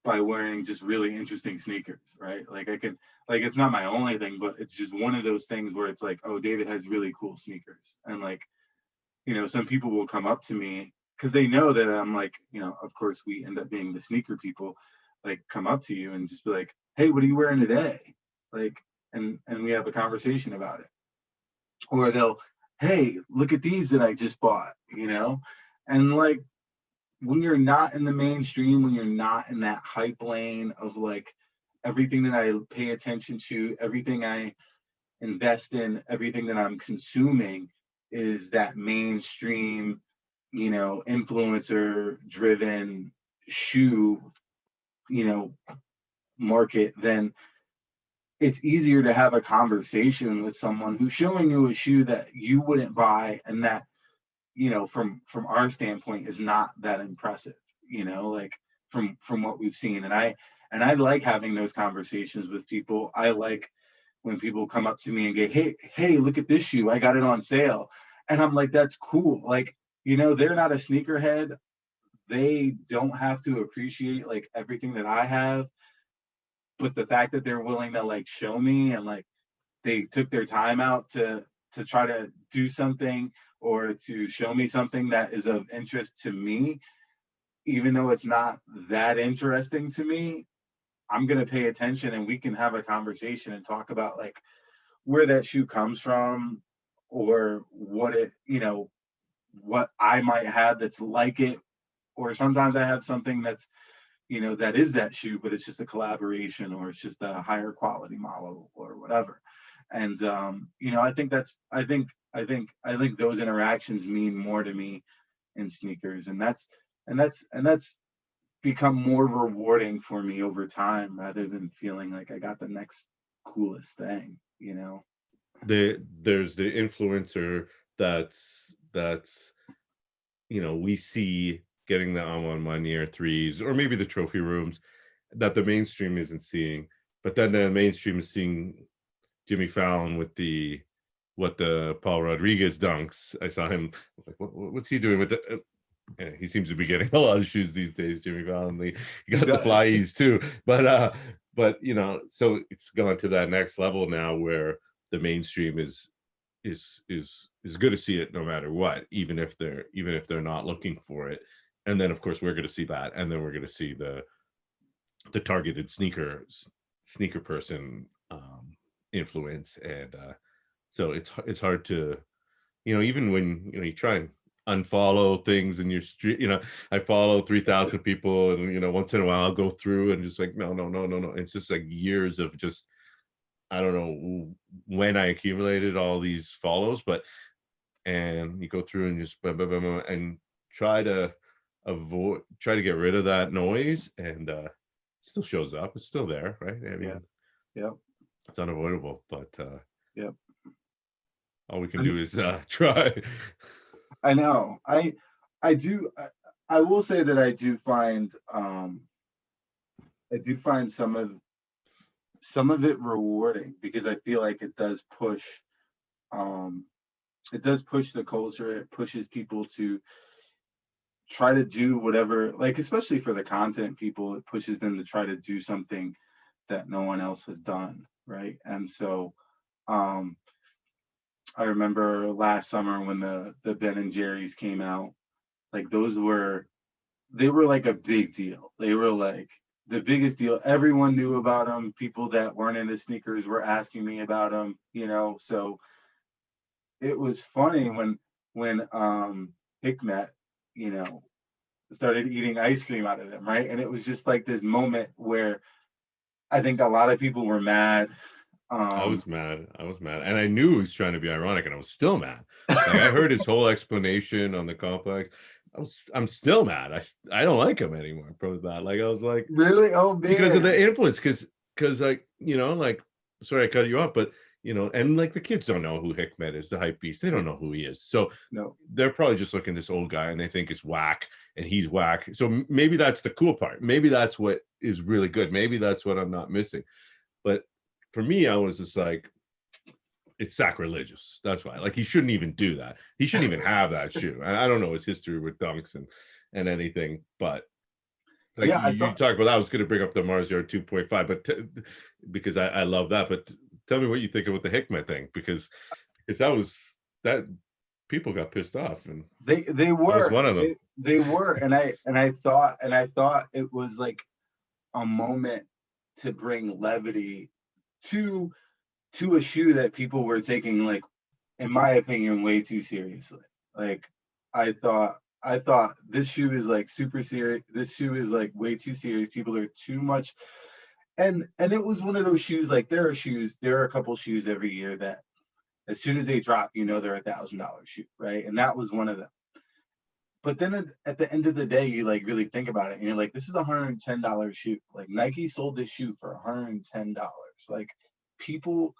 by wearing just really interesting sneakers, right? Like, I can, like, it's not my only thing, but it's just one of those things where it's like, oh, David has really cool sneakers. And like, some people will come up to me because they know that I'm like, of course we end up being the sneaker people, like, come up to you and just be like, hey, what are you wearing today? Like, and we have a conversation about it. Or they'll, hey, look at these that I just bought. And like, when you're not in the mainstream, when you're not in that hype lane of like everything that I pay attention to, everything I invest in, everything that I'm consuming is that mainstream, influencer driven shoe, you know, market, then it's easier to have a conversation with someone who's showing you a shoe that you wouldn't buy, and that, from our standpoint, is not that impressive, like, from what we've seen. And I like having those conversations with people. I like when people come up to me and go, hey, look at this shoe, I got it on sale. And I'm like, that's cool. Like, they're not a sneakerhead. They don't have to appreciate like everything that I have, but the fact that they're willing to like show me, and like they took their time out to try to do something, or to show me something that is of interest to me, even though it's not that interesting to me, I'm going to pay attention, and we can have a conversation and talk about like where that shoe comes from, or what I might have that's like it. Or sometimes I have something that's, that is that shoe, but it's just a collaboration, or it's just a higher quality model, or whatever. And I think those interactions mean more to me in sneakers, and that's become more rewarding for me over time, rather than feeling like I got the next coolest thing. There's the influencer that's we see getting the on year threes, or maybe the trophy rooms, that the mainstream isn't seeing. But then the mainstream is seeing Jimmy Fallon with the Paul Rodriguez dunks. I saw him. I was like, what's he doing with the? Yeah, he seems to be getting a lot of shoes these days, Jimmy Fallon. He got the flyies too, but so it's gone to that next level now, where the mainstream is good to see it no matter what, even if they're not looking for it. And then of course we're going to see that, and then we're going to see the targeted sneaker person influence. And so it's hard to, even when you try and unfollow things in your street. I follow 3,000 people, and once in a while I'll go through and just like, no, it's just like years of just, I don't know when I accumulated all these follows, and you go through and just blah, blah, blah, blah, and try to get rid of that noise, and it still shows up. It's still there, right? I mean, Yeah. it's unavoidable, but Yeah. all we can do is try. I know. I do. I will say that I do find some some of it rewarding because I feel like um it does push the culture. It pushes people to try to do whatever, like especially for the content people, it pushes them to try to do something that no one else has done, right? And so um I remember last summer when the Ben and Jerry's came out, like they were like a big deal. They were like the biggest deal. Everyone knew about them. People that weren't into sneakers were asking me about them, you know. So it was funny when Hikmet, you know, started eating ice cream out of them, right? And it was just like this moment where I think a lot of people were mad. I Um was mad. I was mad. And I knew he was trying to be ironic, and I was still mad. Like, I heard his whole explanation on the complex. I'm still mad. I don't like him anymore for that. Like, I was like, really? Oh because of man. the influence, because like, like, sorry I cut you off, but and like the kids don't know who Hikmet is, the hype beast. They don't know who he is. So No. they're probably just looking at this old guy and they think it's whack and he's whack. So maybe that's the cool part. Maybe that's what is really good. Maybe that's what I'm not missing. But for me, I was just like, it's sacrilegious. That's why. Like, he shouldn't even do that. He shouldn't even have that shoe. And I don't know his history with dunks and anything, but like Yeah, I you thought talk about, I was going to bring up the Mars Yard 2.5, but because I love that. But tell me what you think about the Hikmet thing, because that people got pissed off, and they I was were one of them. they were, and I thought it was like a moment to bring levity to a shoe that people were taking, like, in my opinion, way too seriously. Like, I thought this shoe is like super serious. This shoe is like way too serious. People are too much, and it was one of those shoes. Like, there are a couple shoes every year that as soon as they drop, you know they're $1,000 shoe, right? And that was one of them. But then at the end of the day, you like really think about it, and you're like, this is $110 shoe. Like, Nike sold this shoe for $110. Like, people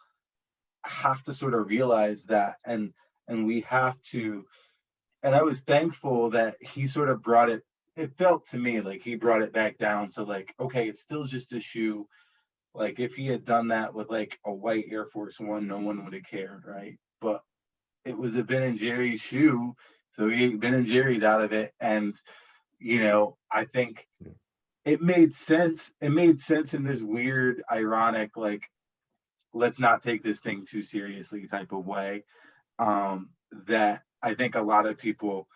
have to sort of realize that, and we have to. And I was thankful that he sort of brought it. It felt to me like he brought it back down to, like, okay, it's still just a shoe. Like, if he had done that with like a white Air Force One, no one would have cared, right? But it was a Ben and Jerry's shoe, so he ate Ben and Jerry's out of it, and I think it made sense. It made sense in this weird, ironic, like, let's not take this thing too seriously type of way. That I think a lot of people,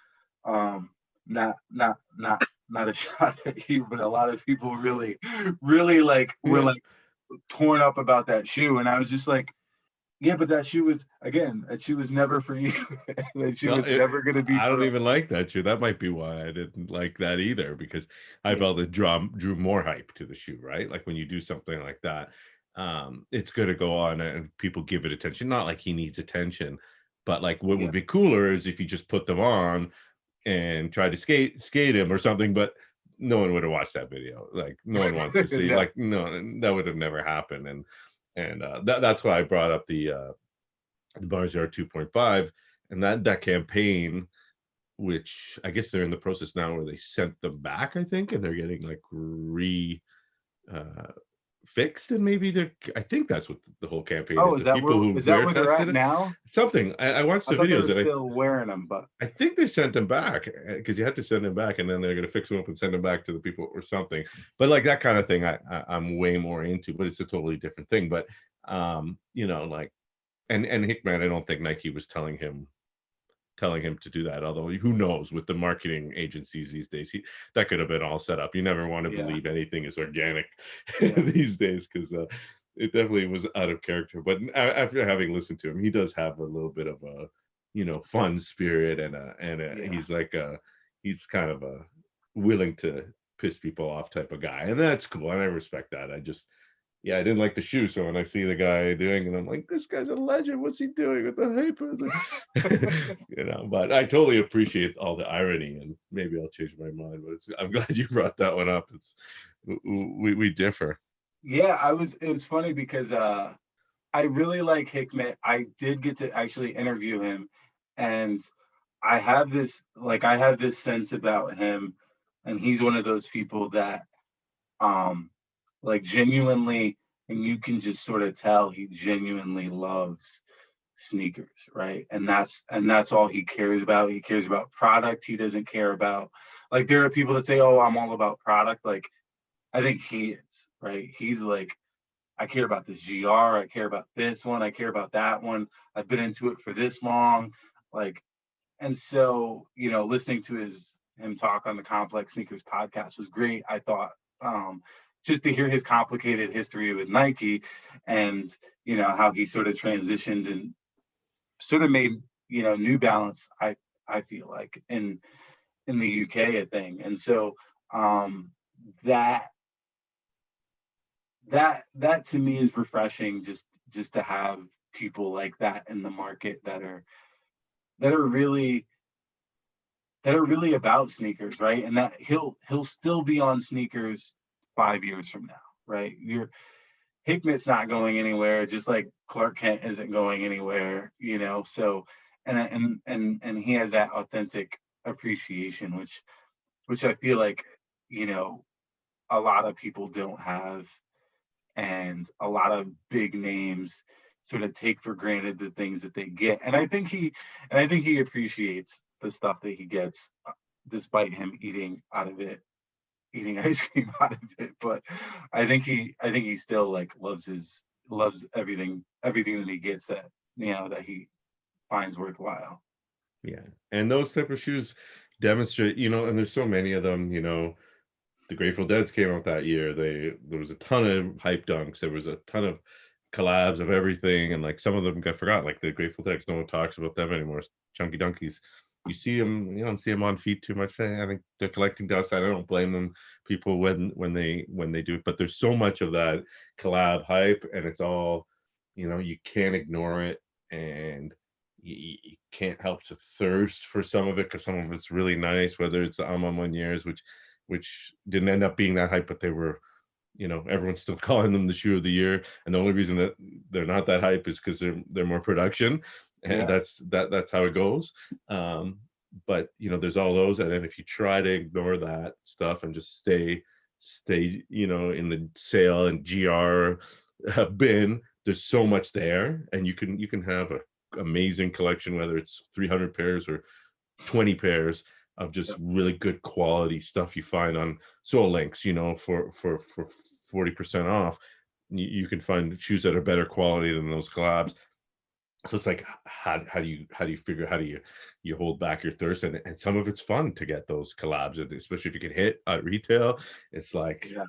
um, not a shot at you, but a lot of people really, really like were Yeah. like torn up about that shoe, and I was just like, yeah, but that shoe was never for you. That shoe No, was never going to be I don't for us. even like that shoe. That might be why I didn't like that either, because I Yeah, felt it drew more hype to the shoe, right? Like, when you do something like that, it's going to go on and people give it attention. Not like he needs attention, but like, what yeah, would be cooler is if you just put them on and tried to skate him or something, but no one would have watched that video. Like, no one wants to see, no, like, no, that would have never happened. And that's why I brought up the Bars Yard 2.5, and that campaign, which I guess they're in the process now where they sent them back, I think, and they're getting like uh fixed, and maybe I think that's what the whole campaign oh, is. The people who is that wear where they're tested at it. now? Something. I watched I the thought they videos were and still wearing them, but I think they sent them back, because you had to send them back, and then they're gonna fix them up and send them back to the people or something. But like, that kind of thing, I'm way more into, but it's a totally different thing. But like, and Hickman, I don't think Nike was telling him to do that. Although, who knows, with the marketing agencies these days, that could have been all set up. You never want to yeah, believe anything is organic yeah, these days, because it definitely was out of character. But after having listened to him, he does have a little bit of a fun spirit, yeah, he's kind of a willing to piss people off type of guy, and that's cool, and I respect that. I just, yeah, I didn't like the shoe, so when I see the guy doing it, I'm like, this guy's a legend. What's he doing with the hype? It's like, but I totally appreciate all the irony, and maybe I'll change my mind. But I'm glad you brought that one up. We differ. yeah. It was funny because I really like Hickman. I did get to actually interview him, and I have this sense about him, and he's one of those people that, um like, genuinely. and you can just sort of tell he genuinely loves sneakers, right? And that's all he cares about. He cares about product. He doesn't care about, like, there are people that say, "Oh, I'm all about product." Like, I think he is, right? He's like, I care about this GR, I care about this one, I care about that one. I've been into it for this long. Like, and so, listening to him talk on the Complex Sneakers podcast was great. I thought, just to hear his complicated history with Nike, and how he sort of transitioned and sort of made New Balance, I feel like, in the UK a thing. And so, that that to me is refreshing, just to have people like that in the market that are really about sneakers, right? And that he'll still be on sneakers 5 years from now, right? Your Hickmet's not going anywhere, just like Clark Kent isn't going anywhere, So, and he has that authentic appreciation, which I feel like, you know a lot of people don't have, and a lot of big names sort of take for granted the things that they get. And I think he appreciates the stuff that he gets, despite him eating ice cream out of it. But I think he still, like, loves everything that he gets, that he finds worthwhile. Yeah. And those type of shoes demonstrate, and there's so many of them, the Grateful Dead came out that year. There was a ton of hype dunks. There was a ton of collabs of everything, and like some of them got forgotten. Like the Grateful Dead, no one talks about them anymore. Chunky Dunkies, you see them, you don't see them on feet too much. I think they're collecting dust. I don't blame them, people, when they do it. But there's so much of that collab hype, and it's all, you can't ignore it, and you can't help to thirst for some of it because some of it's really nice. Whether it's the Amon years, which didn't end up being that hype, but they were, everyone's still calling them the shoe of the year. And the only reason that they're not that hype is because they're more production, and Yeah. that's how it goes. But there's all those, and then if you try to ignore that stuff and just stay, in the sale and GR bin, there's so much there, and you can have a amazing collection, whether it's 300 pairs or 20 pairs of just Yep. really good quality stuff you find on Soul Links, for 40% off. You can find shoes that are better quality than those collabs. So it's like, how do you hold back your thirst? And some of it's fun to get those collabs, and especially if you can hit at retail. It's like, Yeah.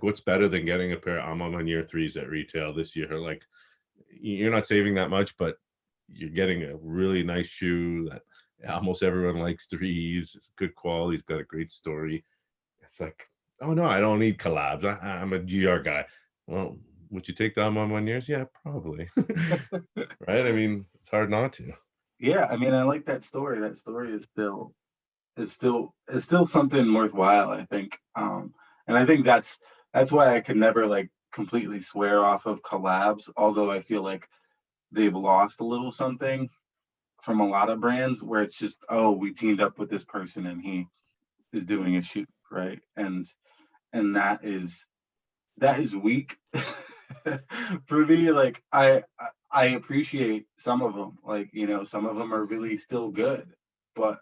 what's better than getting a pair? I'm on year threes at retail this year. Like, you're not saving that much, but you're getting a really nice shoe that almost everyone likes threes. It's good quality. It's got a great story. It's like, oh no, I don't need collabs. I'm a GR guy. Well, would you take them on 1 years? Yeah, probably. Right? I mean, it's hard not to. Yeah, I mean, I like that story. That story is still something worthwhile, I think. And I think that's why I could never, like, completely swear off of collabs, although I feel like they've lost a little something from a lot of brands, where it's just, oh, we teamed up with this person and he is doing a shoot, right? And that is weak. For me. Like, I appreciate some of them. Like, some of them are really still good, but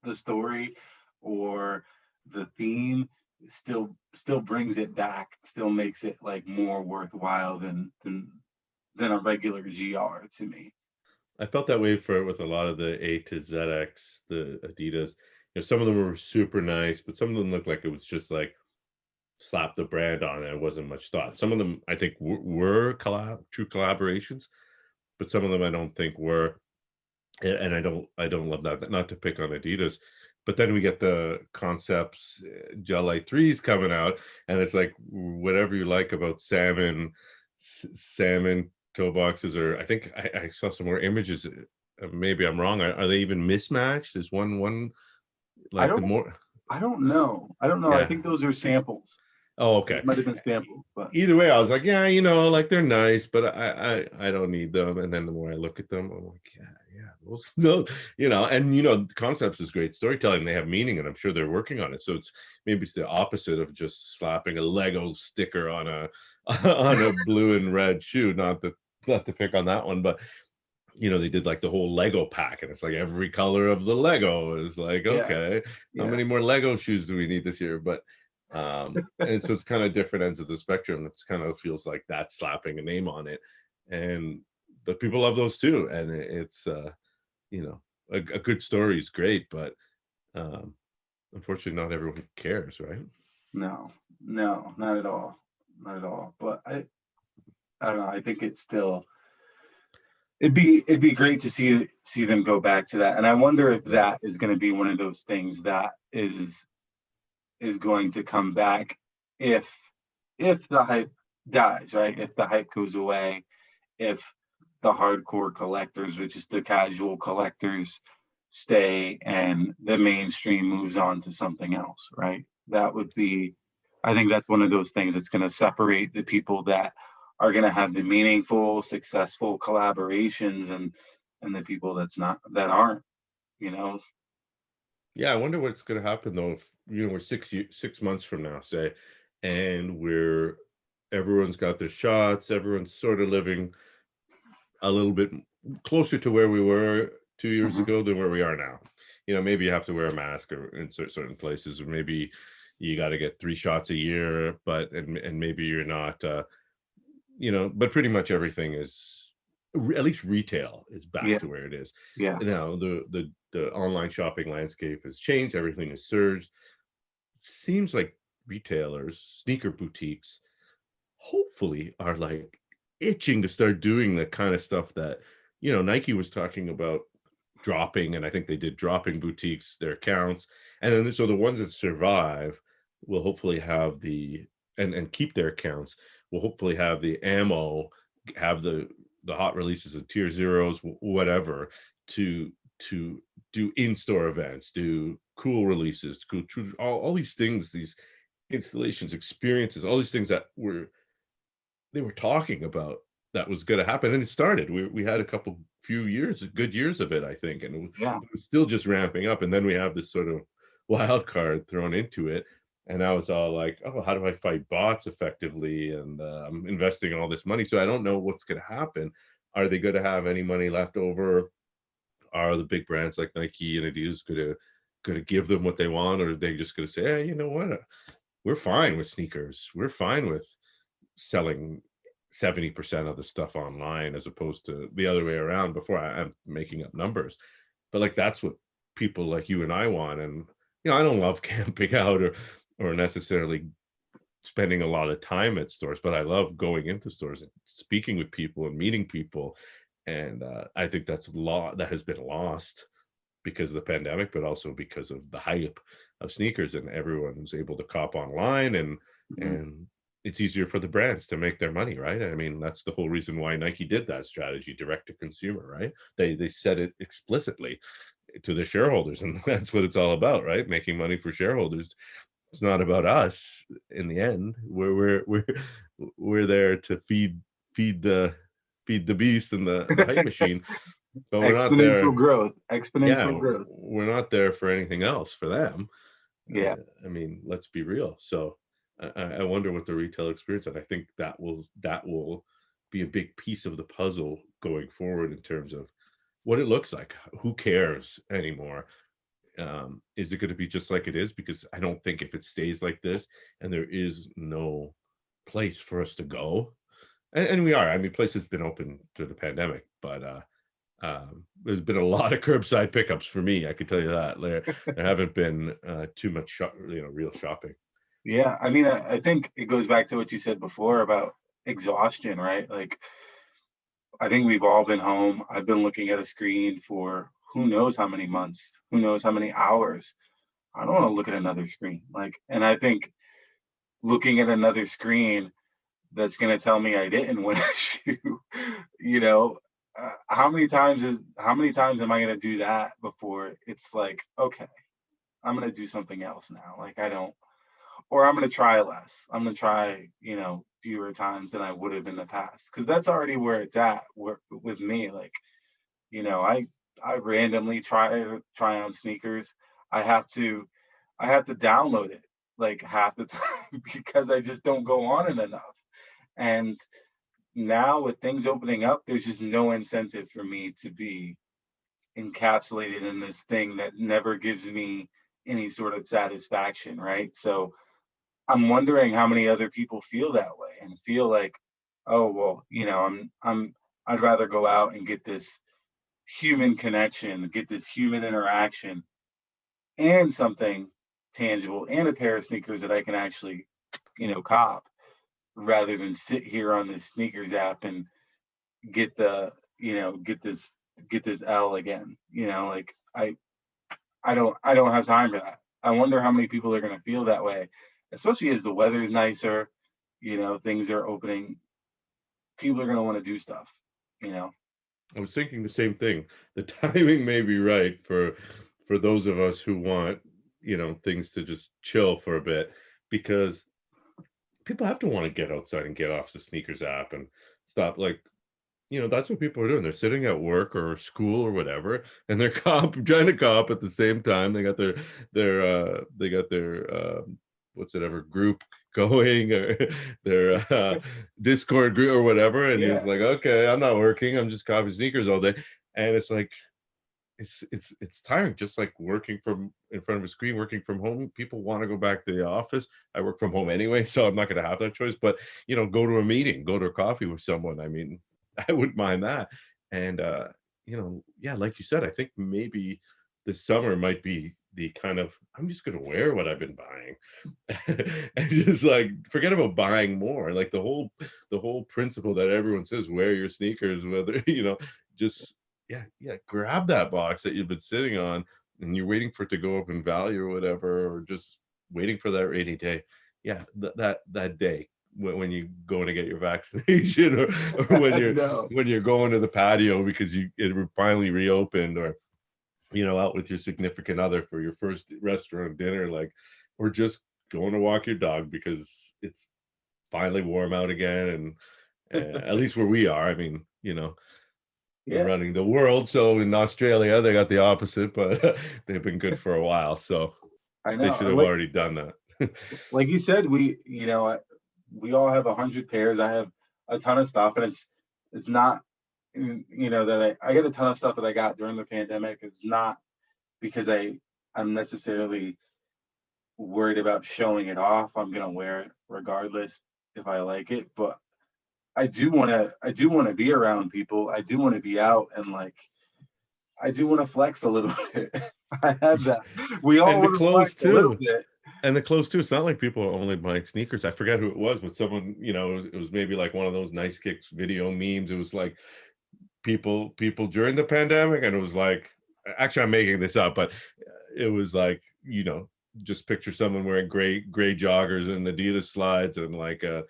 the story, or the theme, still brings it back, still makes it, like, more worthwhile than a regular GR to me. I felt that way with a lot of the A to ZX, the Adidas. Some of them were super nice, but some of them looked like it was just like slap the brand on it. It wasn't much thought. Some of them I think were true collaborations, but some of them I don't think were. And I don't love that. Not to pick on Adidas, but then we get the concepts, gel light threes coming out, and it's like, whatever you like about salmon toe boxes, or I think I saw some more images. Maybe I'm wrong. Are they even mismatched? Is one I like the don't more? I don't know. I don't know. I Yeah. think those are samples. Oh, Those okay. might have been sampled, but Either way, I was like, yeah, like they're nice, but I don't need them. And then the more I look at them, I'm like, yeah, those, and concepts is great storytelling. They have meaning, and I'm sure they're working on it. So maybe it's the opposite of just slapping a Lego sticker on a on a blue and red shoe. Not to pick on that one, but they did like the whole Lego pack, and it's like every color of the Lego is like, yeah, okay, how yeah, many more Lego shoes do we need this year? But and so it's kind of different ends of the spectrum. It's kind of feels like that's slapping a name on it, and the people love those too. And it's you know, a good story is great, but um, unfortunately, not everyone cares, right? no, no, not at all, not at all. But I don't know. I think it's still it'd be great to see them go back to that. And I wonder if Yeah. that is going to be one of those things that is going to come back if the hype dies, right? If the hype goes away, if the hardcore collectors, which is the casual collectors, stay and the mainstream moves on to something else, right? That would be, I think that's one of those things that's going to separate the people that are going to have the meaningful, successful collaborations and the people that aren't, you know. Yeah, I wonder what's going to happen though if we're 6 months from now, say, and everyone's got their shots, everyone's sort of living a little bit closer to where we were 2 years Mhm. ago than where we are now. Maybe you have to wear a mask or in certain places, or maybe you got to get 3 shots a year, but and maybe you're not, but pretty much everything is at least retail is back Yeah, to where it is. yeah, Now the online shopping landscape has changed, everything has surged. Seems like retailers, sneaker boutiques, hopefully are like itching to start doing the kind of stuff that, Nike was talking about dropping, and I think they did dropping boutiques, their accounts. And then so the ones that survive will hopefully have and keep their accounts, will hopefully have the ammo, have the hot releases of tier zeros, whatever, to to do in-store events, do cool releases, all these things, these installations, experiences, all these things that they were talking about that was gonna happen, and it started. We had a few years, good years of it, I think, and yeah. it was still just ramping up, and then we have this sort of wild card thrown into it, and I was all like, "Oh, how do I fight bots effectively?" And, I'm investing all this money, so I don't know what's gonna happen. Are they gonna have any money left over? Are the big brands like Nike and Adidas gonna give them what they want, or are they just gonna say, "Hey, you know what? We're fine with sneakers. We're fine with selling 70% of the stuff online as opposed to the other way around." Before I'm making up numbers, but like that's what people like you and I want. And I don't love camping out or necessarily spending a lot of time at stores, but I love going into stores and speaking with people and meeting people. And I think that's a lot that has been lost because of the pandemic, but also because of the hype of sneakers, and everyone's able to cop online, Mhm. and it's easier for the brands to make their money, right? I mean, that's the whole reason why Nike did that strategy, direct to consumer, right? They said it explicitly to the shareholders, and that's what it's all about, right? Making money for shareholders. It's not about us in the end. We're there to feed the beast and the hype machine, but we're not Exponential there. growth, Yeah, exponential growth. we're not there for anything else for them. Yeah. I mean, let's be real. So I wonder what the retail experience, and I think that will be a big piece of the puzzle going forward in terms of what it looks like. Who cares anymore? Is it going to be just like it is? Because I don't think if it stays like this and there is no place for us to go, and we are. I mean, places been open through the pandemic, but there's been a lot of curbside pickups for me. I could tell you that there haven't been too much real shopping. Yeah, I mean, I think it goes back to what you said before about exhaustion, right? Like, I think we've all been home. I've been looking at a screen for who knows how many months, who knows how many hours. I don't want to look at another screen. Like, and I think looking at another screen that's going to tell me I didn't win a shoe, you know, how many times am I going to do that before it's like, okay, I'm going to do something else now? Like, I don't. or I'm going to try less. I'm going to try, fewer times than I would have in the past, because that's already where it's at with me. Like, you know, I I randomly try on sneakers. I have to I have to download it like half the time because I just don't go on it enough. And now with things opening up, there's just no incentive for me to be encapsulated in this thing that never gives me any sort of satisfaction, right? So I'm wondering how many other people feel that way and feel like, oh well, I'd rather go out and get this human connection, get this human interaction and something tangible and a pair of sneakers that I can actually, cop rather than sit here on this sneakers app and get the, get this L again. Like I don't have time for that. I wonder how many people are gonna feel that way, especially as the weather is nicer, things are opening. People are gonna want to do stuff, you know. I was thinking the same thing. The timing may be right for those of us who want, things to just chill for a bit, because people have to want to get outside and get off the sneakers app and stop. Like, that's what people are doing. They're sitting at work or school or whatever, and they're trying to cop at the same time. They got their what's it ever group going, or their Discord group or whatever, and you're just Yeah. like, okay, I'm not working. I'm just copying sneakers all day, and it's like it's tiring. Just like working from in front of a screen, working from home. People want to go back to the office. I work from home anyway, so I'm not going to have that choice. But go to a meeting, go to a coffee with someone. I mean, I wouldn't mind that. And yeah, like you said, I think maybe this summer might be the kind of, I'm just going to wear what I've been buying, and just like forget about buying more. Like the whole principle that everyone says, wear your sneakers, whether just yeah, grab that box that you've been sitting on and you're waiting for it to go up in value or whatever, or just waiting for that rainy day. Yeah, that day when you go to get your vaccination, or when I you're know. going to the patio because it finally reopened, or out with your significant other for your first restaurant dinner, like, or just going to walk your dog because it's finally warm out again. And at least where we are, I mean, we're Yeah, running the world. So in Australia, they got the opposite, but they've been good for a while. So I they know. should And have already done that. like you said, we all have 100 pairs. I have a ton of stuff, and it's not, that I get a ton of stuff that I got during the pandemic. It's not because I'm necessarily worried about showing it off. I'm gonna wear it regardless if I like it, but I do want to be around people. I do want to be out and like I do want to flex a little bit. I have that. We all And the want to flex clothes a little too. bit. And the clothes too. It's not like people are only buying sneakers. I forget who it was, but someone, it was maybe like one of those Nice Kicks video memes. It was like people during the pandemic, and it was like, actually, I'm making this up, but it was like, just picture someone wearing gray joggers and Adidas slides and like a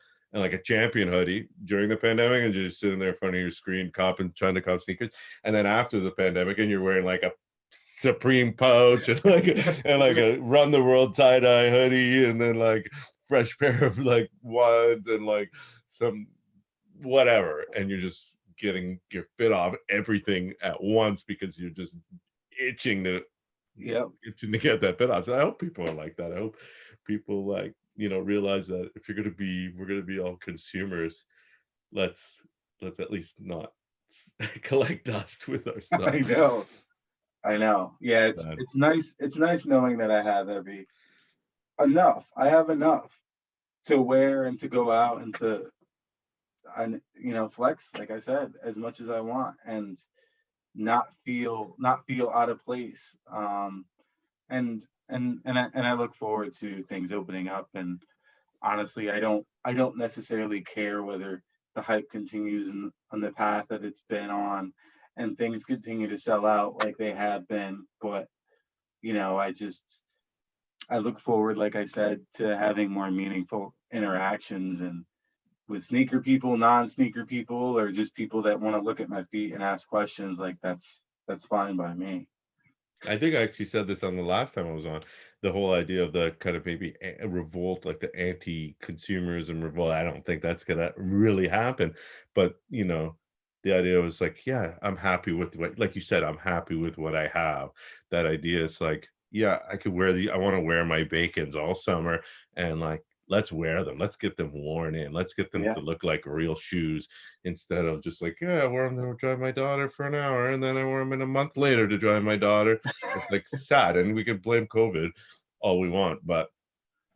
Champion hoodie during the pandemic, and you're just sitting there in front of your screen trying to cop sneakers. And then after the pandemic, and you're wearing like a Supreme pouch and like a Run the World tie-dye hoodie, and then like fresh pair of like ones and like some whatever, and you're just getting your fit off everything at once because you're just itching to Yep. get that fit off. So I hope people are like that. I hope people like, realize that if we're gonna be all consumers, let's at least not collect dust with our stuff. I know. I know. Yeah, it's Bad. it's nice. It's nice knowing that I have every enough. I have enough to wear and to go out and to and flex, like I said, as much as I want and not feel out of place. And I look forward to things opening up. And honestly, I don't necessarily care whether the hype continues on the path that it's been on and things continue to sell out like they have been. But I look forward, like I said, to having more meaningful interactions and with sneaker people, non-sneaker people, or just people that want to look at my feet and ask questions. Like that's fine by me. I think I actually said this on the last time I was on, the whole idea of the kind of maybe a revolt, like the anti-consumerism revolt. I don't think that's gonna really happen, but, the idea was like, yeah, I'm happy with what, like you said, I'm happy with what I have. That idea is like, yeah, I wanna wear my Bacons all summer, and, like, let's wear them. Let's get them worn in. Let's get them Yeah. to look like real shoes instead of just like, yeah, I wear them to drive my daughter for an hour, and then I wear them in a month later to drive my daughter. It's like sad, and we could blame COVID all we want, but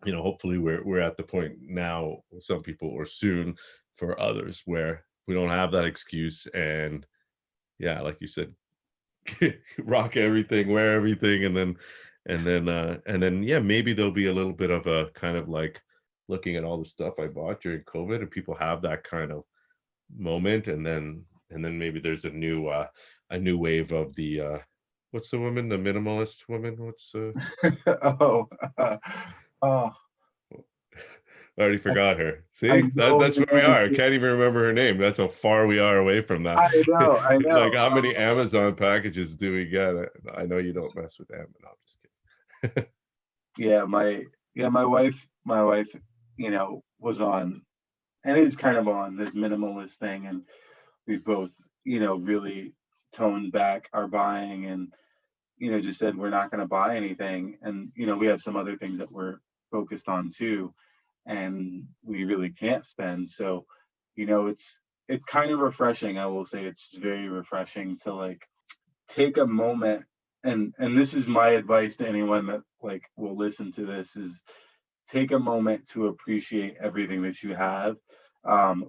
hopefully we're at the point now, some people, or soon for others, where we don't have that excuse. And yeah, like you said, rock everything, wear everything, and then yeah, maybe there'll be a little bit of a kind of like looking at all the stuff I bought during COVID, and people have that kind of moment, and then maybe there's a new wave of the what's the woman, the minimalist woman, Oh, oh, I already I, forgot her. I See, know that's the where we name are. I too. can't even remember her name. That's how far we are away from that. I know, I Like, know. how many Amazon packages do we get? I know you don't mess with Amazon. No, I'm just kidding. Yeah, my wife, was on and is kind of on this minimalist thing, and we've both, really toned back our buying, and just said we're not going to buy anything, and we have some other things that we're focused on too, and we really can't spend. So, it's kind of refreshing. I will say it's very refreshing to like take a moment, and this is my advice to anyone that like will listen to this, is take a moment to appreciate everything that you have,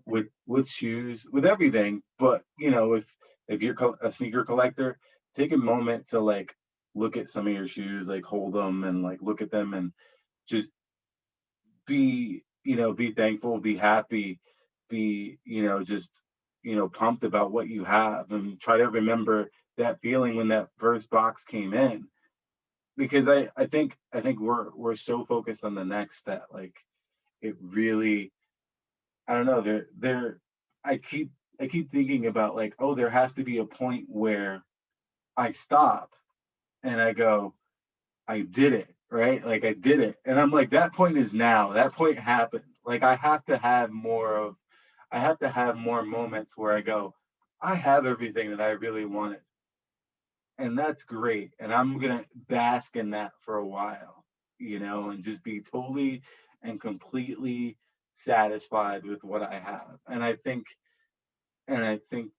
with shoes, with everything. But if you're a sneaker collector, take a moment to like look at some of your shoes, like hold them and like look at them, and just be thankful, be happy, be just pumped about what you have, and try to remember that feeling when that first box came in. Because I think we're so focused on the next that like it really, I don't know, there I keep thinking about like, oh, there has to be a point where I stop and I go, I did it, right? Like I did it. And I'm like, that point is now. That point happened. Like I have to have more moments where I go, I have everything that I really wanted. And that's great. And I'm gonna bask in that for a while, and just be totally and completely satisfied with what I have. And I think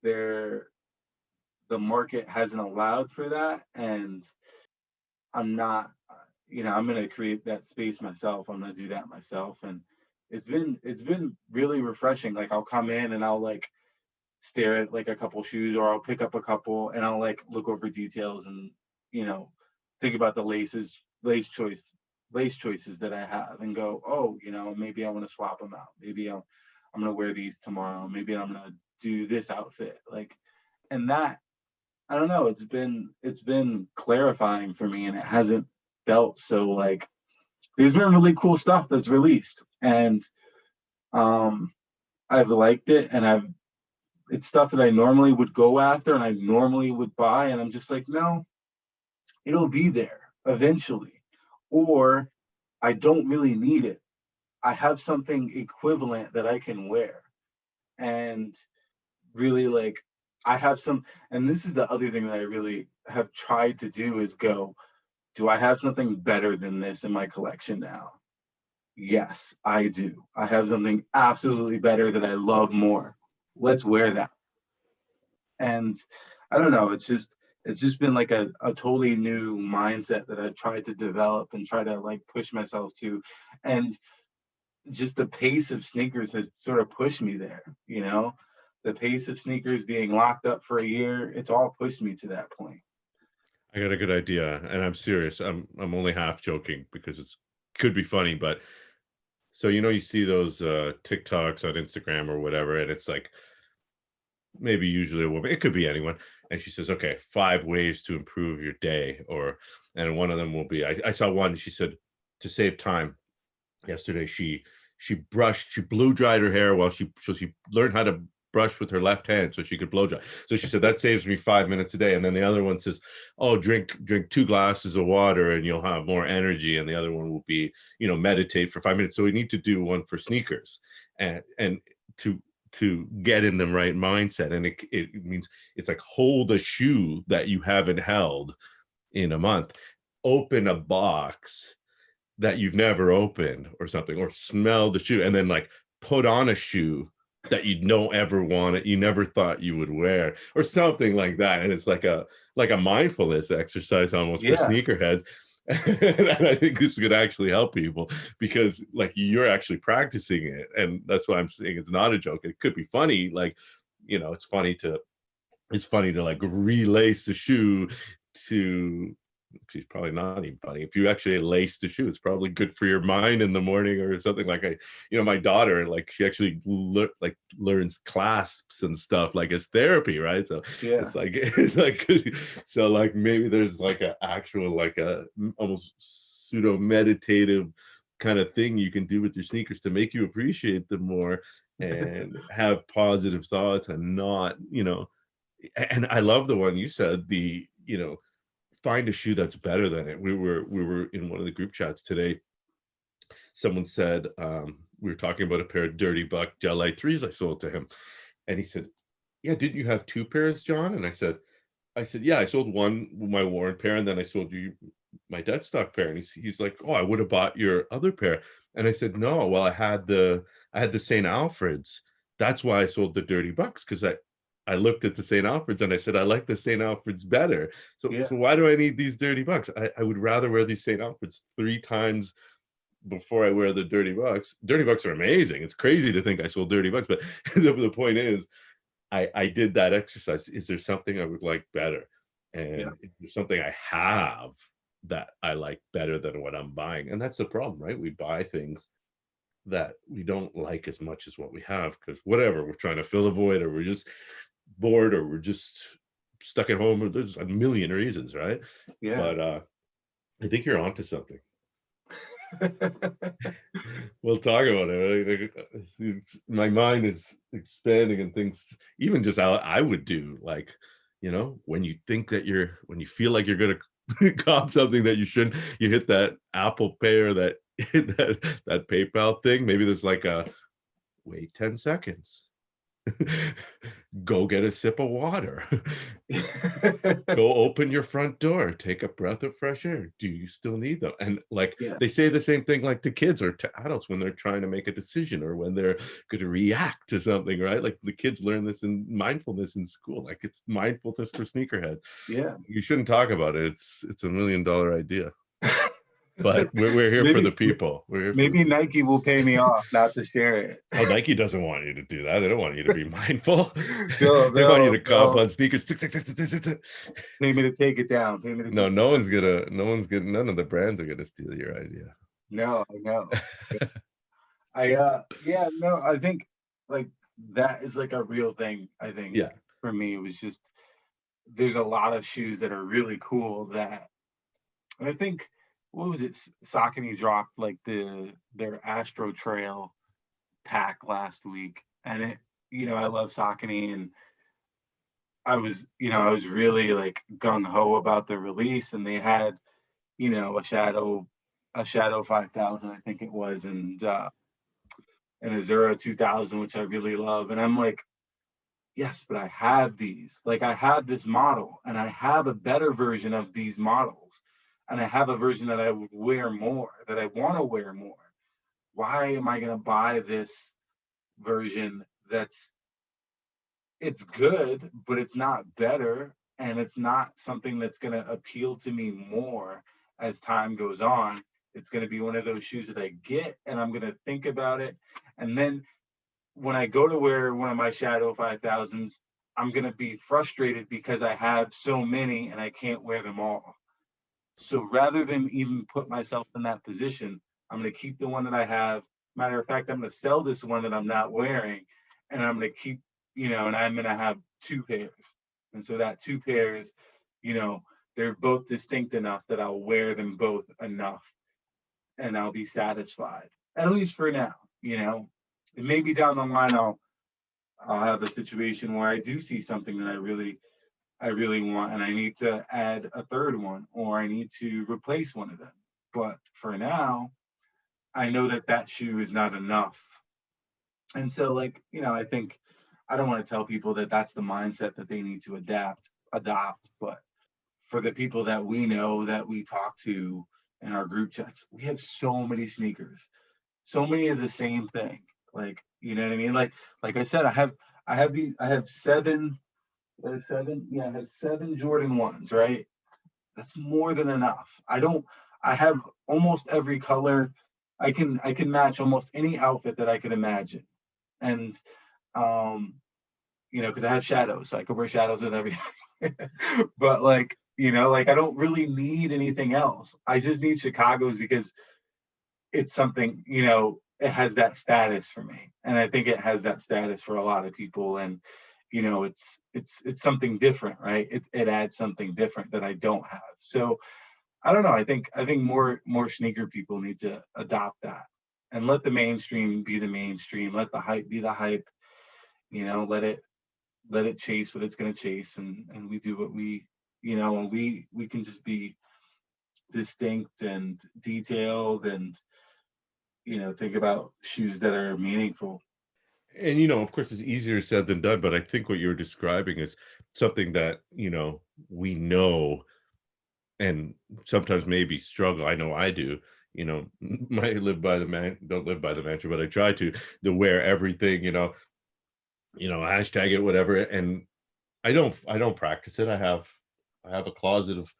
the market hasn't allowed for that. And I'm not, I'm gonna create that space myself. I'm gonna do that myself. And it's been really refreshing. Like I'll come in and I'll like stare at like a couple shoes, or I'll pick up a couple and I'll like look over details, and you know think about the lace choices that I have, and go, oh, maybe I want to swap them out. Maybe I'm gonna wear these tomorrow. Maybe I'm gonna do this outfit. Like, and that, I don't know, it's been clarifying for me, and it hasn't felt so like there's been really cool stuff that's released, and um I've liked it, and it's stuff that I normally would go after and I normally would buy, and I'm just like, no, it'll be there eventually, or I don't really need it. I have something equivalent that I can wear, and really like I have some, and this is the other thing that I really have tried to do, is go, do I have something better than this in my collection now? Yes, I do. I have something absolutely better that I love more. Let's wear that. And I don't know, it's just been like a totally new mindset that I've tried to develop and try to like push myself to. And just the pace of sneakers has sort of pushed me there. The pace of sneakers being locked up for a year, it's all pushed me to that point. I got a good idea, and I'm serious. I'm only half joking because it's could be funny, but so you see those TikToks on Instagram or whatever, and it's like maybe usually a woman, it could be anyone, and she says, okay, 5 ways to improve your day, and one of them will be, I saw one, she said, to save time yesterday, she blew dried her hair while she learned how to brush with her left hand so she could blow dry. So she said that saves me 5 minutes a day. And then the other one says, oh, drink 2 glasses of water and you'll have more energy. And the other one will be, meditate for 5 minutes. So we need to do one for sneakers, and to get in the right mindset. And it means it's like hold a shoe that you haven't held in a month, open a box that you've never opened or something, or smell the shoe, and then like put on a shoe that you don't ever want it, you never thought you would wear, or something like that. And it's like a mindfulness exercise almost for Yeah. sneakerheads. And I think this could actually help people, because like you're actually practicing it, and that's why I'm saying it's not a joke. It could be funny, like it's funny to like relace the shoe to. She's probably not even funny. If you actually lace the shoe, it's probably good for your mind in the morning or something. Like my daughter, like she actually learns clasps and stuff like as therapy, right? So Yeah. it's like so like maybe there's like a actual like a almost pseudo meditative kind of thing you can do with your sneakers to make you appreciate them more and have positive thoughts and not, and I love the one you said, find a shoe that's better than it. We were in one of the group chats today. Someone said, we were talking about a pair of Dirty Buck Gel Light 3s I sold to him. And he said, yeah, didn't you have 2 pairs, John? And I said, yeah, I sold one, my worn pair, and then I sold you my dead stock pair. And he's like, oh, I would have bought your other pair. And I said, no, well, I had the St. Alfred's. That's why I sold the Dirty Bucks, because I looked at the St. Alfred's and I said, I like the St. Alfred's better. So why do I need these Dirty Bucks? I would rather wear these St. Alfred's 3 times before I wear the Dirty Bucks. Dirty Bucks are amazing. It's crazy to think I sold Dirty Bucks, but the point is, I did that exercise. Is there something I would like better? And is there something I have that I like better than what I'm buying? And that's the problem, right? We buy things that we don't like as much as what we have, because whatever, we're trying to fill a void, or we're just bored, or we're just stuck at home, or there's a million reasons, right? But I think you're onto something. We'll talk about it. My mind is expanding, and things, even just how I would do, like, when you feel like you're gonna cop something that you shouldn't, you hit that Apple Pay or that that PayPal thing. Maybe there's like a wait 10 seconds. Go get a sip of water. Go open your front door, take a breath of fresh air. Do you still need them? And like they say the same thing like to kids or to adults when they're trying to make a decision, or when they're going to react to something, right? Like the kids learn this in mindfulness in school. Like it's mindfulness for sneakerheads. Yeah. You shouldn't talk about it. It's $1 million idea. But we're here for the people. Maybe Nike will pay me off not to share it. Oh, Nike doesn't want you to do that. They don't want you to be mindful. No, They want you to comp on sneakers. Pay me to take it down. None of the brands are gonna steal your idea. No, I know. I think like that is like a real thing. I think for me, it was just, there's a lot of shoes that are really cool that, and I think, what was it? Saucony dropped like their Astro Trail pack last week, and it, I love Saucony, and I was really like gung ho about the release, and they had, a Shadow 5000, I think it was, and a Zero 2000, which I really love, and I'm like, yes, but I have these, like I have this model, and I have a better version of these models. And I have a version that I would wear more, that I want to wear more. Why am I going to buy this version it's good, but it's not better, and it's not something that's going to appeal to me more as time goes on? It's going to be one of those shoes that I get, and I'm going to think about it. And then when I go to wear one of my Shadow 5000s, I'm going to be frustrated because I have so many and I can't wear them all. So rather than even put myself in that position, I'm going to keep the one that I have. Matter of fact, I'm going to sell this one that I'm not wearing, and I'm going to keep, and I'm going to have 2 pairs. And so that 2 pairs, they're both distinct enough that I'll wear them both enough, and I'll be satisfied, at least for now. Maybe down the line I'll have a situation where I do see something that I really want, and I need to add a third one, or I need to replace one of them. But for now, I know that that shoe is not enough. And so, like, I think I don't want to tell people that that's the mindset that they need to adopt. But for the people that we know, that we talk to in our group chats, we have so many sneakers, so many of the same thing. Like, you know what I mean? Like I said, I have seven, yeah, I have seven Jordan ones, right? That's more than enough. I have almost every color. I can match almost any outfit that I could imagine. And um, because I have shadows, so I could wear shadows with everything. But like, like I don't really need anything else. I just need Chicago's because it's something, it has that status for me. And I think it has that status for a lot of people. And it's something different, right? It adds something different that I don't have. So I don't know. I think more sneaker people need to adopt that and let the mainstream be the mainstream. Let the hype be the hype. Let it chase what it's gonna chase, and we do what and we can just be distinct and detailed, and think about shoes that are meaningful. And of course, it's easier said than done, but I think what you're describing is something that we know, and sometimes maybe struggle. I know I do. Might live by the man, don't live by the mantra, but I try to wear everything. Hashtag it, whatever. And I don't practice it. I have a closet of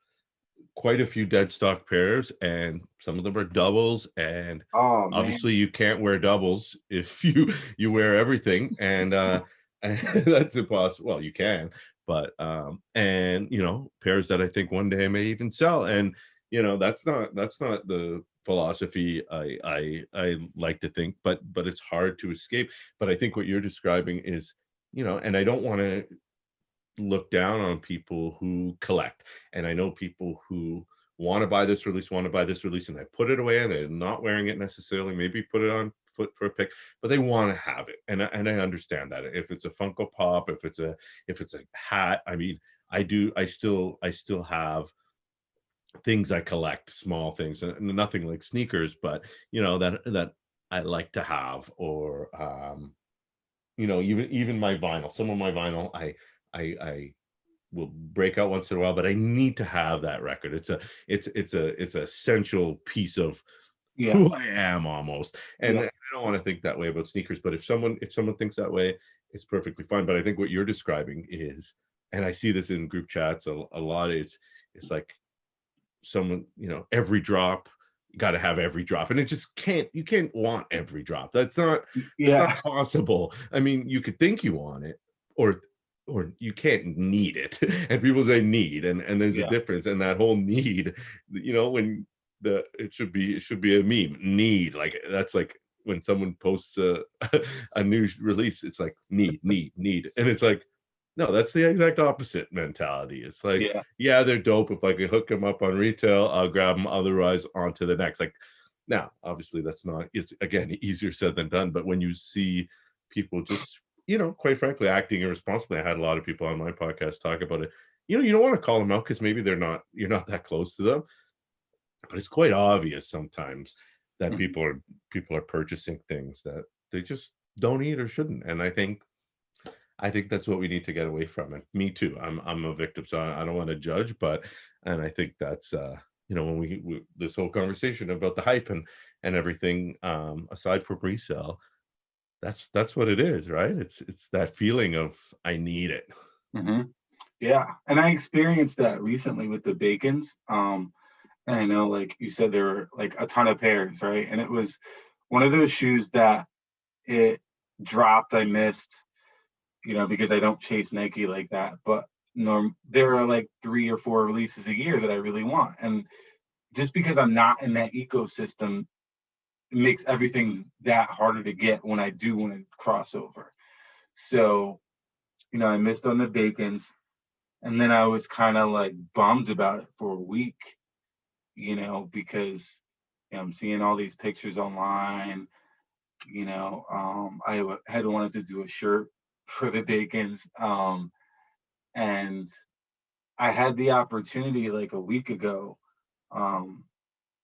quite a few dead stock pairs, and some of them are doubles, and Oh obviously man. you can't wear doubles if you wear everything, and that's impossible. Well, you can, but and pairs that I think one day I may even sell, and that's not the philosophy I like to think, but it's hard to escape. But I think what you're describing is, and I don't want to look down on people who collect. And I know people who want to buy this release, and they put it away and they're not wearing it necessarily, maybe put it on foot for a pic, but they want to have it. And I understand that. If it's a Funko Pop, if it's a hat, I mean, I still have things I collect, small things, and nothing like sneakers, but that I like to have, or even my vinyl. Some of my vinyl I will break out once in a while, but I need to have that record. It's an essential piece of Yeah. who I am, almost. And Yeah. I don't want to think that way about sneakers, but if someone thinks that way, it's perfectly fine. But I think what you're describing is, and I see this in group chats a lot, it's like someone, every drop, you got to have every drop, and it just can't you can't want every drop. That's not Yeah. possible. I mean, you could think you want it, or you can't need it. And people say need, and there's a Yeah. difference. And that whole need, when it should be a meme, need, like that's like when someone posts a new release, it's like need, and it's like, no, that's the exact opposite mentality. It's like, Yeah. yeah, they're dope. If I could hook them up on retail, I'll grab them. Otherwise, on to the next. Like, now, obviously, it's again easier said than done. But when you see people just, quite frankly, acting irresponsibly, I had a lot of people on my podcast talk about it. You don't want to call them out because maybe you're not that close to them, but it's quite obvious sometimes that Mhm. people are purchasing things that they just don't need or shouldn't. And I think that's what we need to get away from. And me too. I'm a victim, so I don't want to judge, and I think that's when we this whole conversation about the hype and everything, aside from resale, that's what it is, right? It's that feeling of I need it. Mhm. Yeah, and I experienced that recently with the Bacons. And I know, like you said, there were like a ton of pairs, right? And it was one of those shoes that it dropped. I missed, because I don't chase Nike like that. But there are like 3 or 4 releases a year that I really want, and just because I'm not in that ecosystem, it makes everything that harder to get when I do want to cross over. So, I missed on the Bacons, and then I was kind of like bummed about it for a week, because I'm seeing all these pictures online. I had wanted to do a shirt for the Bacons. And I had the opportunity like a week ago. Um,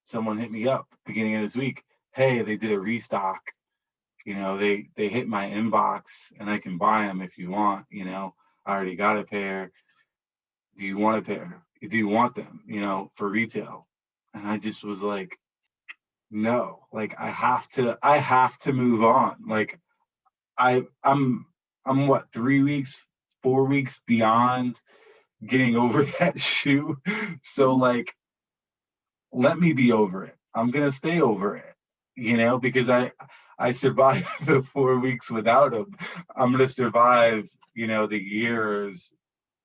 Someone hit me up beginning of this week. Hey, they did a restock. They hit my inbox and I can buy them if you want. I already got a pair. Do you want a pair? Do you want them? For retail? And I just was like, no. Like I have to move on. Like I I'm I'm what 3 weeks, 4 weeks beyond getting over that shoe. So like let me be over it. I'm gonna stay over it, because I survived the 4 weeks without them. I'm gonna survive, the years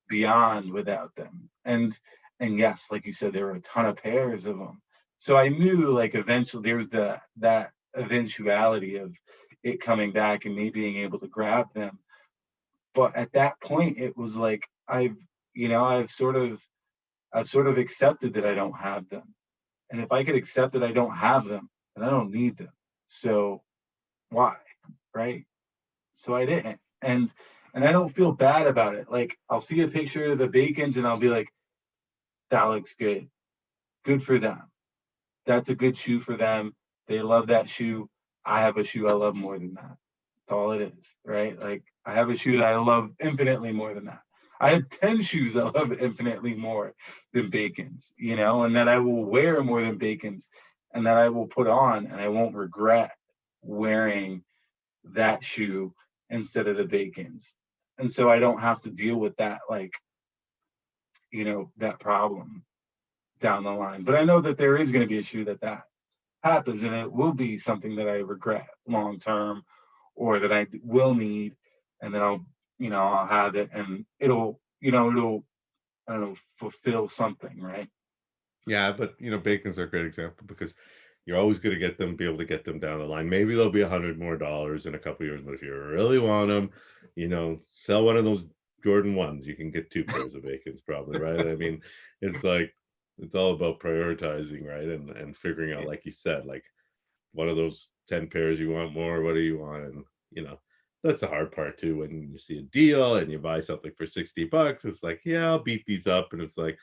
beyond without them. And yes, like you said, there were a ton of pairs of them. So I knew like eventually there was that eventuality of it coming back and me being able to grab them. But at that point, it was like I've sort of accepted that I don't have them. And if I could accept that I don't have them, then I don't need them. So why? Right? So I didn't. And I don't feel bad about it. Like I'll see a picture of the Bacons and I'll be like, that looks good. Good for them. That's a good shoe for them. They love that shoe. I have a shoe I love more than that. That's all it is, right? Like I have a shoe that I love infinitely more than that. I have 10 shoes I love infinitely more than Bacons, and that I will wear more than Bacons and that I will put on and I won't regret wearing that shoe instead of the Bacons. And so I don't have to deal with that, like, that problem down the line. But I know that there is going to be a shoe that happens and it will be something that I regret long term or that I will need, and then I'll have it and it'll I don't know, fulfill something, right? Yeah, but Bacon's are a great example because you're always going to be able to get them down the line. Maybe there'll be $100 more in a couple years, but if you really want them, sell one of those Jordan ones. You can get two pairs of Bacons probably, right? I mean, it's like it's all about prioritizing, right? And figuring out, like you said, like what are those 10 pairs you want more? What do you want? And that's the hard part too. When you see a deal and you buy something for $60, it's like, yeah, I'll beat these up. And it's like,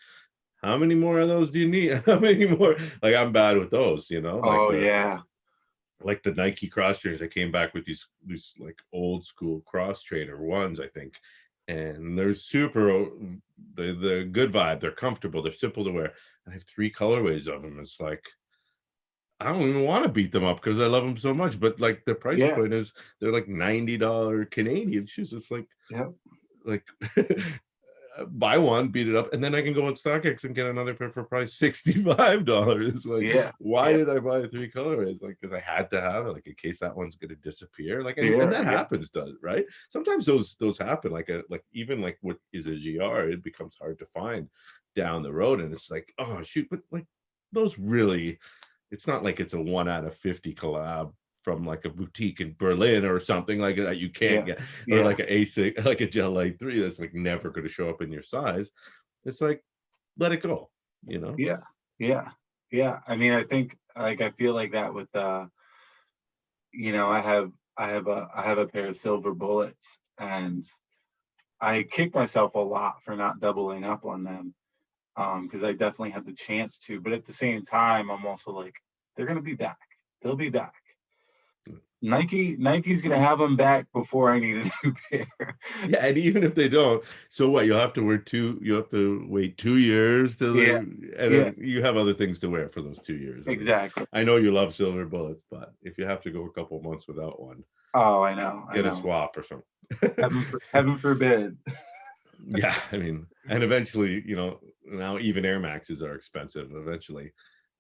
how many more of those do you need? How many more? Like I'm bad with those, Oh yeah. like the Nike cross trainers. I came back with these like old school cross trainer ones, I think. And they're super the good vibe. They're comfortable, they're simple to wear. I have 3 colorways of them. It's like I don't even want to beat them up because I love them so much. But like the price Yeah. point is they're like $90 Canadian shoes. It's Yep. like buy one, beat it up, and then I can go on StockX and get another pair for price $65. Like, Yeah. why Yeah. did I buy 3 colorways? Like, because I had to have it, like in case that one's gonna disappear. Like, and Yeah. that Yeah. happens, does right? Sometimes those happen. Like even like what is a GR, it becomes hard to find down the road, and it's like, oh shoot, but like those really, it's not like it's a 1 out of 50 collab from like a boutique in Berlin or something like that you can't Yeah. get, or Yeah. like an ASIC, like a Gel Light 3 that's like never going to show up in your size. It's like, let it go, you know? Yeah. Yeah. Yeah. I mean, I think like I feel like that with I have a pair of silver bullets and I kick myself a lot for not doubling up on them. Because I definitely had the chance to, but at the same time, I'm also like, they're gonna be back. They'll be back. Nike's gonna have them back before I need a new pair. Yeah, and even if they don't, so what? You have to wait 2 years till they, Yeah, and yeah, then you have other things to wear for those 2 years. I mean, exactly. I know you love silver bullets, but if you have to go a couple of months without one, Oh, I know, I get a know. swap or something. Heaven forbid. Yeah, I mean, and eventually, now even Air Maxes are expensive. Eventually,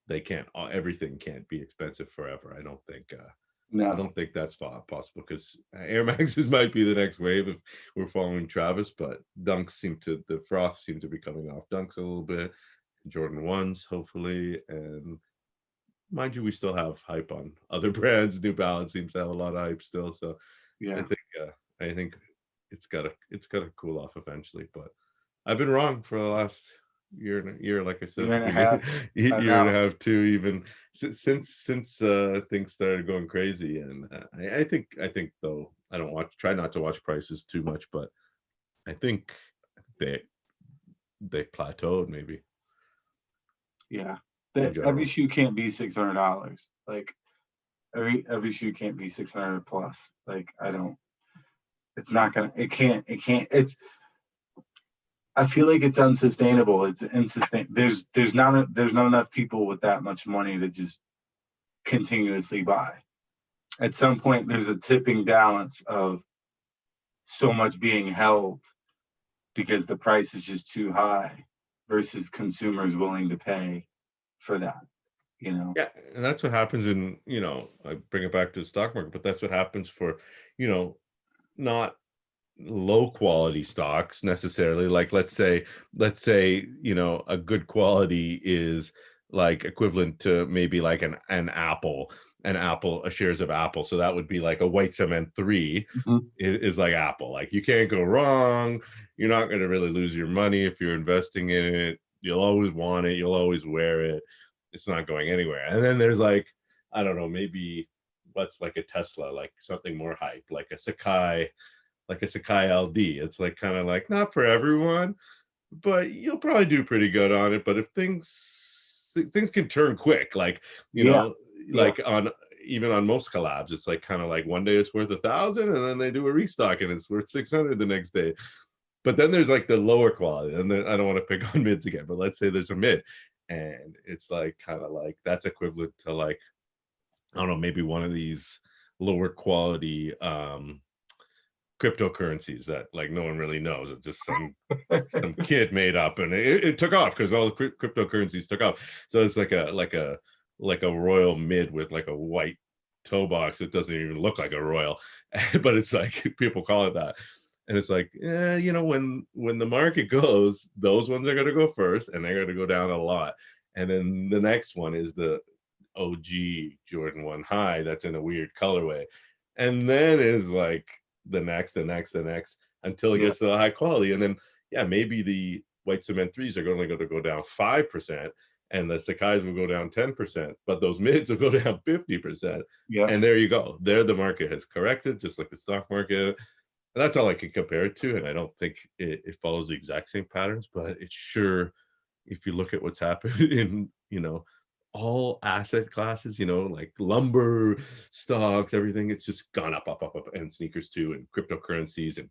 they can't. Everything can't be expensive forever. I don't think. I No. don't think that's possible because Air Maxes might be the next wave if we're following Travis. But the froth seem to be coming off Dunks a little bit. Jordan ones, hopefully, and mind you, we still have hype on other brands. New Balance seems to have a lot of hype still. So I Yeah. think. I think it's gotta cool off eventually. But I've been wrong for the last year, like I said, Year and a half. I year and a know. half too, even since things started going crazy. And I think though I don't try not to watch prices too much, but I think they they've plateaued maybe Yeah. in That every general. shoe can't be $600. Like every shoe can't be 600 plus. Like I don't. It's not gonna. It can't. It can't. It's. I feel like it's unsustainable. It's insistent. There's not enough people with that much money to just continuously buy. At some point, there's a tipping balance of so much being held because the price is just too high versus consumers willing to pay for that. You know. Yeah, and that's what happens in, I bring it back to the stock market, but that's what happens for, you know, not low quality stocks necessarily. Like let's say, a good quality is like equivalent to maybe like an apple, shares of Apple. So that would be like a white cement three Mhm. is like Apple. Like you can't go wrong. You're not going to really lose your money if you're investing in it. You'll always want it. You'll always wear it. It's not going anywhere. And then there's like, I don't know, maybe what's like a Tesla, like something more hype, like a Sakai LD. It's like kind of like not for everyone, but you'll probably do pretty good on it. But if things can turn quick, like you Yeah. know, Yeah. like on even on most collabs, it's like kind of like one day it's worth 1,000, and then they do a restock and it's worth 600 the next day. But then there's like the lower quality, and then I don't want to pick on mids again, but let's say there's a mid, and it's like kind of like that's equivalent to like I don't know, maybe one of these lower quality cryptocurrencies that like no one really knows. It's just some kid made up, and it took off because all the cryptocurrencies took off. So it's like a royal mid with like a white toe box. It doesn't even look like a royal, but it's like people call it that. And it's like, when the market goes, those ones are going to go first, and they're going to go down a lot. And then the next one is the OG Jordan 1 high that's in a weird colorway. And then is like the next until it Yeah. gets to the high quality. And then, yeah, maybe the white cement threes are only going to go down 5%, and the Sakai's will go down 10%, but those mids will go down 50%. Yeah. And there you go. There, the market has corrected, just like the stock market. That's all I can compare it to. And I don't think it follows the exact same patterns, but it's sure, if you look at what's happened in, all asset classes, like lumber, stocks, everything, it's just gone up, up, up, up, and sneakers too, and cryptocurrencies, and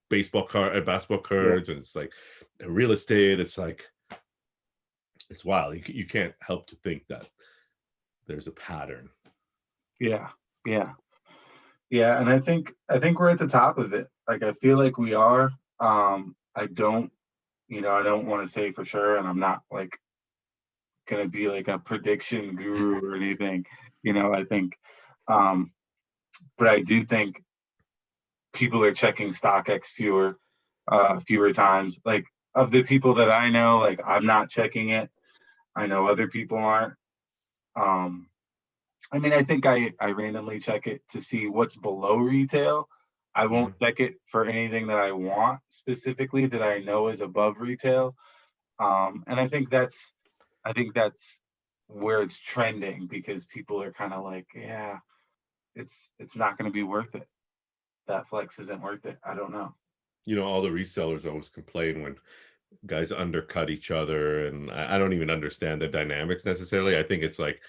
basketball Yeah. cards, and it's like real estate. It's like it's wild. You can't help to think that there's a pattern. Yeah. Yeah. Yeah. And I think we're at the top of it. Like I feel like we are. I don't, I don't want to say for sure, and I'm not like gonna be like a prediction guru or anything. I think, um, but I do think people are checking StockX fewer times. Like of the people that I know, like I'm not checking it. I know other people aren't. Um, I mean, I think I randomly check it to see what's below retail. I won't Mhm. check it for anything that I want specifically that I know is above retail. And I think that's where it's trending because people are kind of like, yeah, it's not going to be worth it. That flex isn't worth it. I don't know. All the resellers always complain when guys undercut each other, and I don't even understand the dynamics necessarily. I think it's like,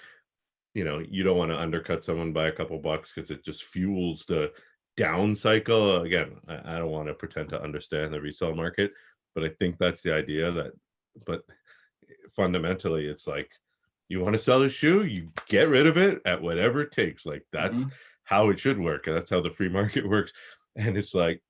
you don't want to undercut someone by a couple bucks because it just fuels the down cycle. Again, I don't want to pretend to understand the resale market, but I think that's the idea but fundamentally, it's like you want to sell a shoe, you get rid of it at whatever it takes. Like that's Hmm. how it should work. And that's how the free market works. And it's like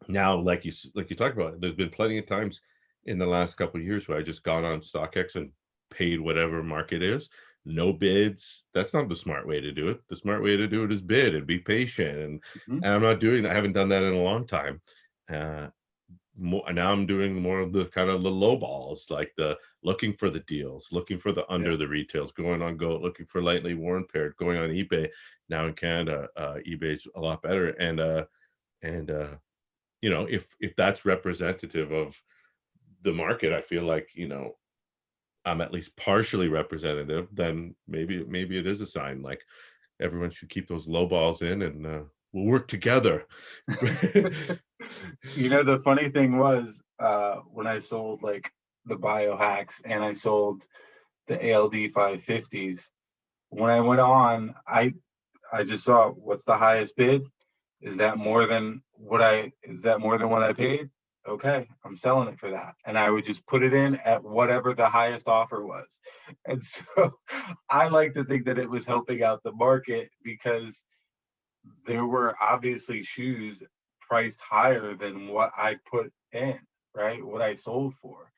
now, like you talk about, there's been plenty of times in the last couple of years where I just got on StockX and paid whatever market is. No bids. That's not the smart way to do it. The smart way to do it is bid and be patient. Hmm. And I'm not doing that. I haven't done that in a long time. Uh, now I'm doing more of the kind of the low balls, like the looking for the deals, looking for the Yeah. under the retails, going on Go, looking for lightly worn paired, going on eBay. Now in Canada, eBay's a lot better. And if that's representative of the market, I feel like, I'm at least partially representative, then maybe it is a sign like everyone should keep those low balls in, and we'll work together. You know, the funny thing was, when I sold like the biohacks and I sold the ALD 550s, when I went on, I just saw what's the highest bid. Is that more than what I paid? Okay, I'm selling it for that. And I would just put it in at whatever the highest offer was. And so I like to think that it was helping out the market because there were obviously shoes priced higher than what I put in, right? What I sold for.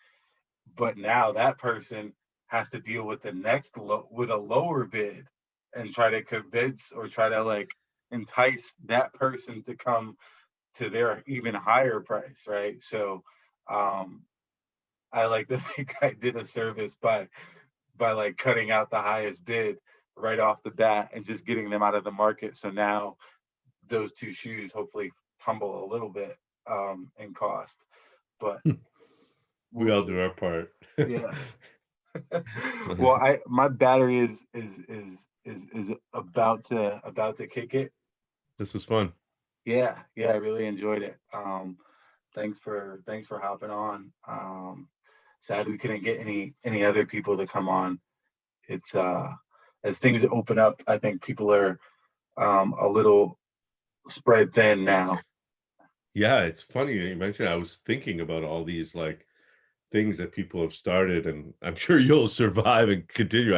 But now that person has to deal with the next with a lower bid and try to convince or try to like entice that person to come to their even higher price, right? So um I like to think I did a service by like cutting out the highest bid right off the bat and just getting them out of the market. So now those two shoes hopefully tumble a little bit in cost, but We we'll all see. do our part. Yeah. Well, I my battery is about to kick it. This was fun. Yeah, I really enjoyed it. Thanks for hopping on. Sad we couldn't get any other people to come on. It's as things open up, I think people are a little spread thin now. Yeah, it's funny that you mentioned. I was thinking about all these like things that people have started, and I'm sure you'll survive and continue.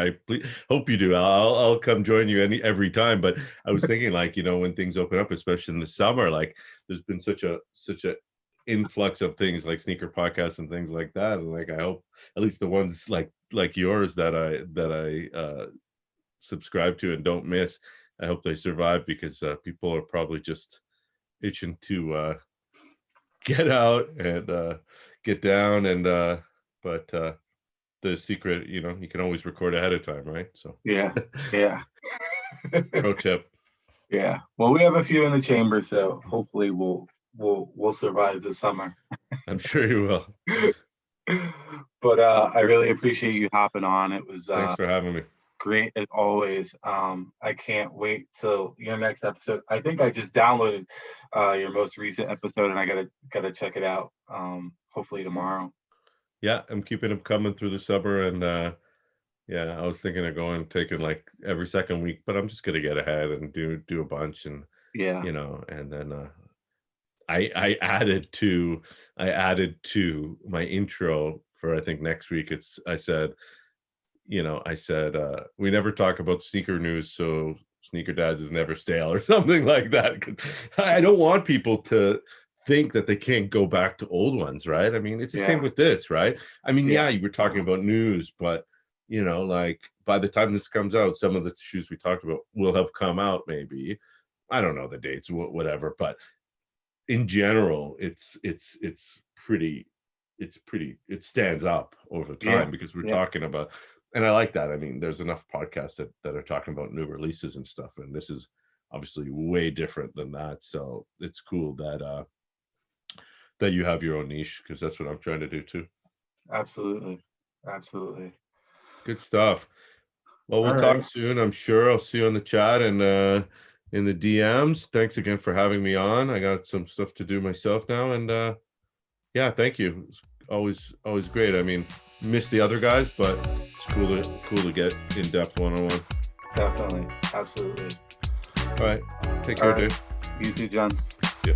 Hope you do. I'll come join you every time. But I was thinking, like, when things open up, especially in the summer, like there's been such a influx of things like sneaker podcasts and things like that. And like I hope at least the ones like yours that I subscribe to and don't miss, I hope they survive because people are probably just itching to get out and get down and but the secret, you can always record ahead of time, right? So Yeah, yeah. pro tip. Yeah. Well, we have a few in the chamber, so hopefully we'll survive the summer. I'm sure you will. But I really appreciate you hopping on. It was Thanks for having me. great as always. I can't wait till your next episode. I think I just downloaded your most recent episode, and I gotta check it out. Hopefully tomorrow. Yeah, I'm keeping them coming through the summer, and yeah, I was thinking of taking like every second week, but I'm just gonna get ahead and do a bunch, and Yeah, and then I added to my intro for, I think, next week. I said, we never talk about sneaker news, so Sneaker Dads is never stale or something like that. 'Cause I don't want people to think that they can't go back to old ones, right? I mean, it's the same yeah, with this, right? I mean, yeah, yeah, you were talking about news, but like by the time this comes out, some of the shoes we talked about will have come out, maybe. I don't know the dates, whatever, but in general, it stands up over yeah, time because we're yeah, talking about, and I like that. I mean, there's enough podcasts that are talking about new releases and stuff, and this is obviously way different than that. So it's cool that you have your own niche, because that's what I'm trying to do too. absolutely, absolutely. Good stuff. Well, we'll All talk right. soon. I'm sure I'll see you on the chat and in the DMs. Thanks again for having me on. I got some stuff to do myself now, and yeah, thank you. It's always great. I mean, miss the other guys, but it's cool to get in depth one-on-one. Definitely, absolutely. All right, take All care, right. dude. You too, John. Yeah.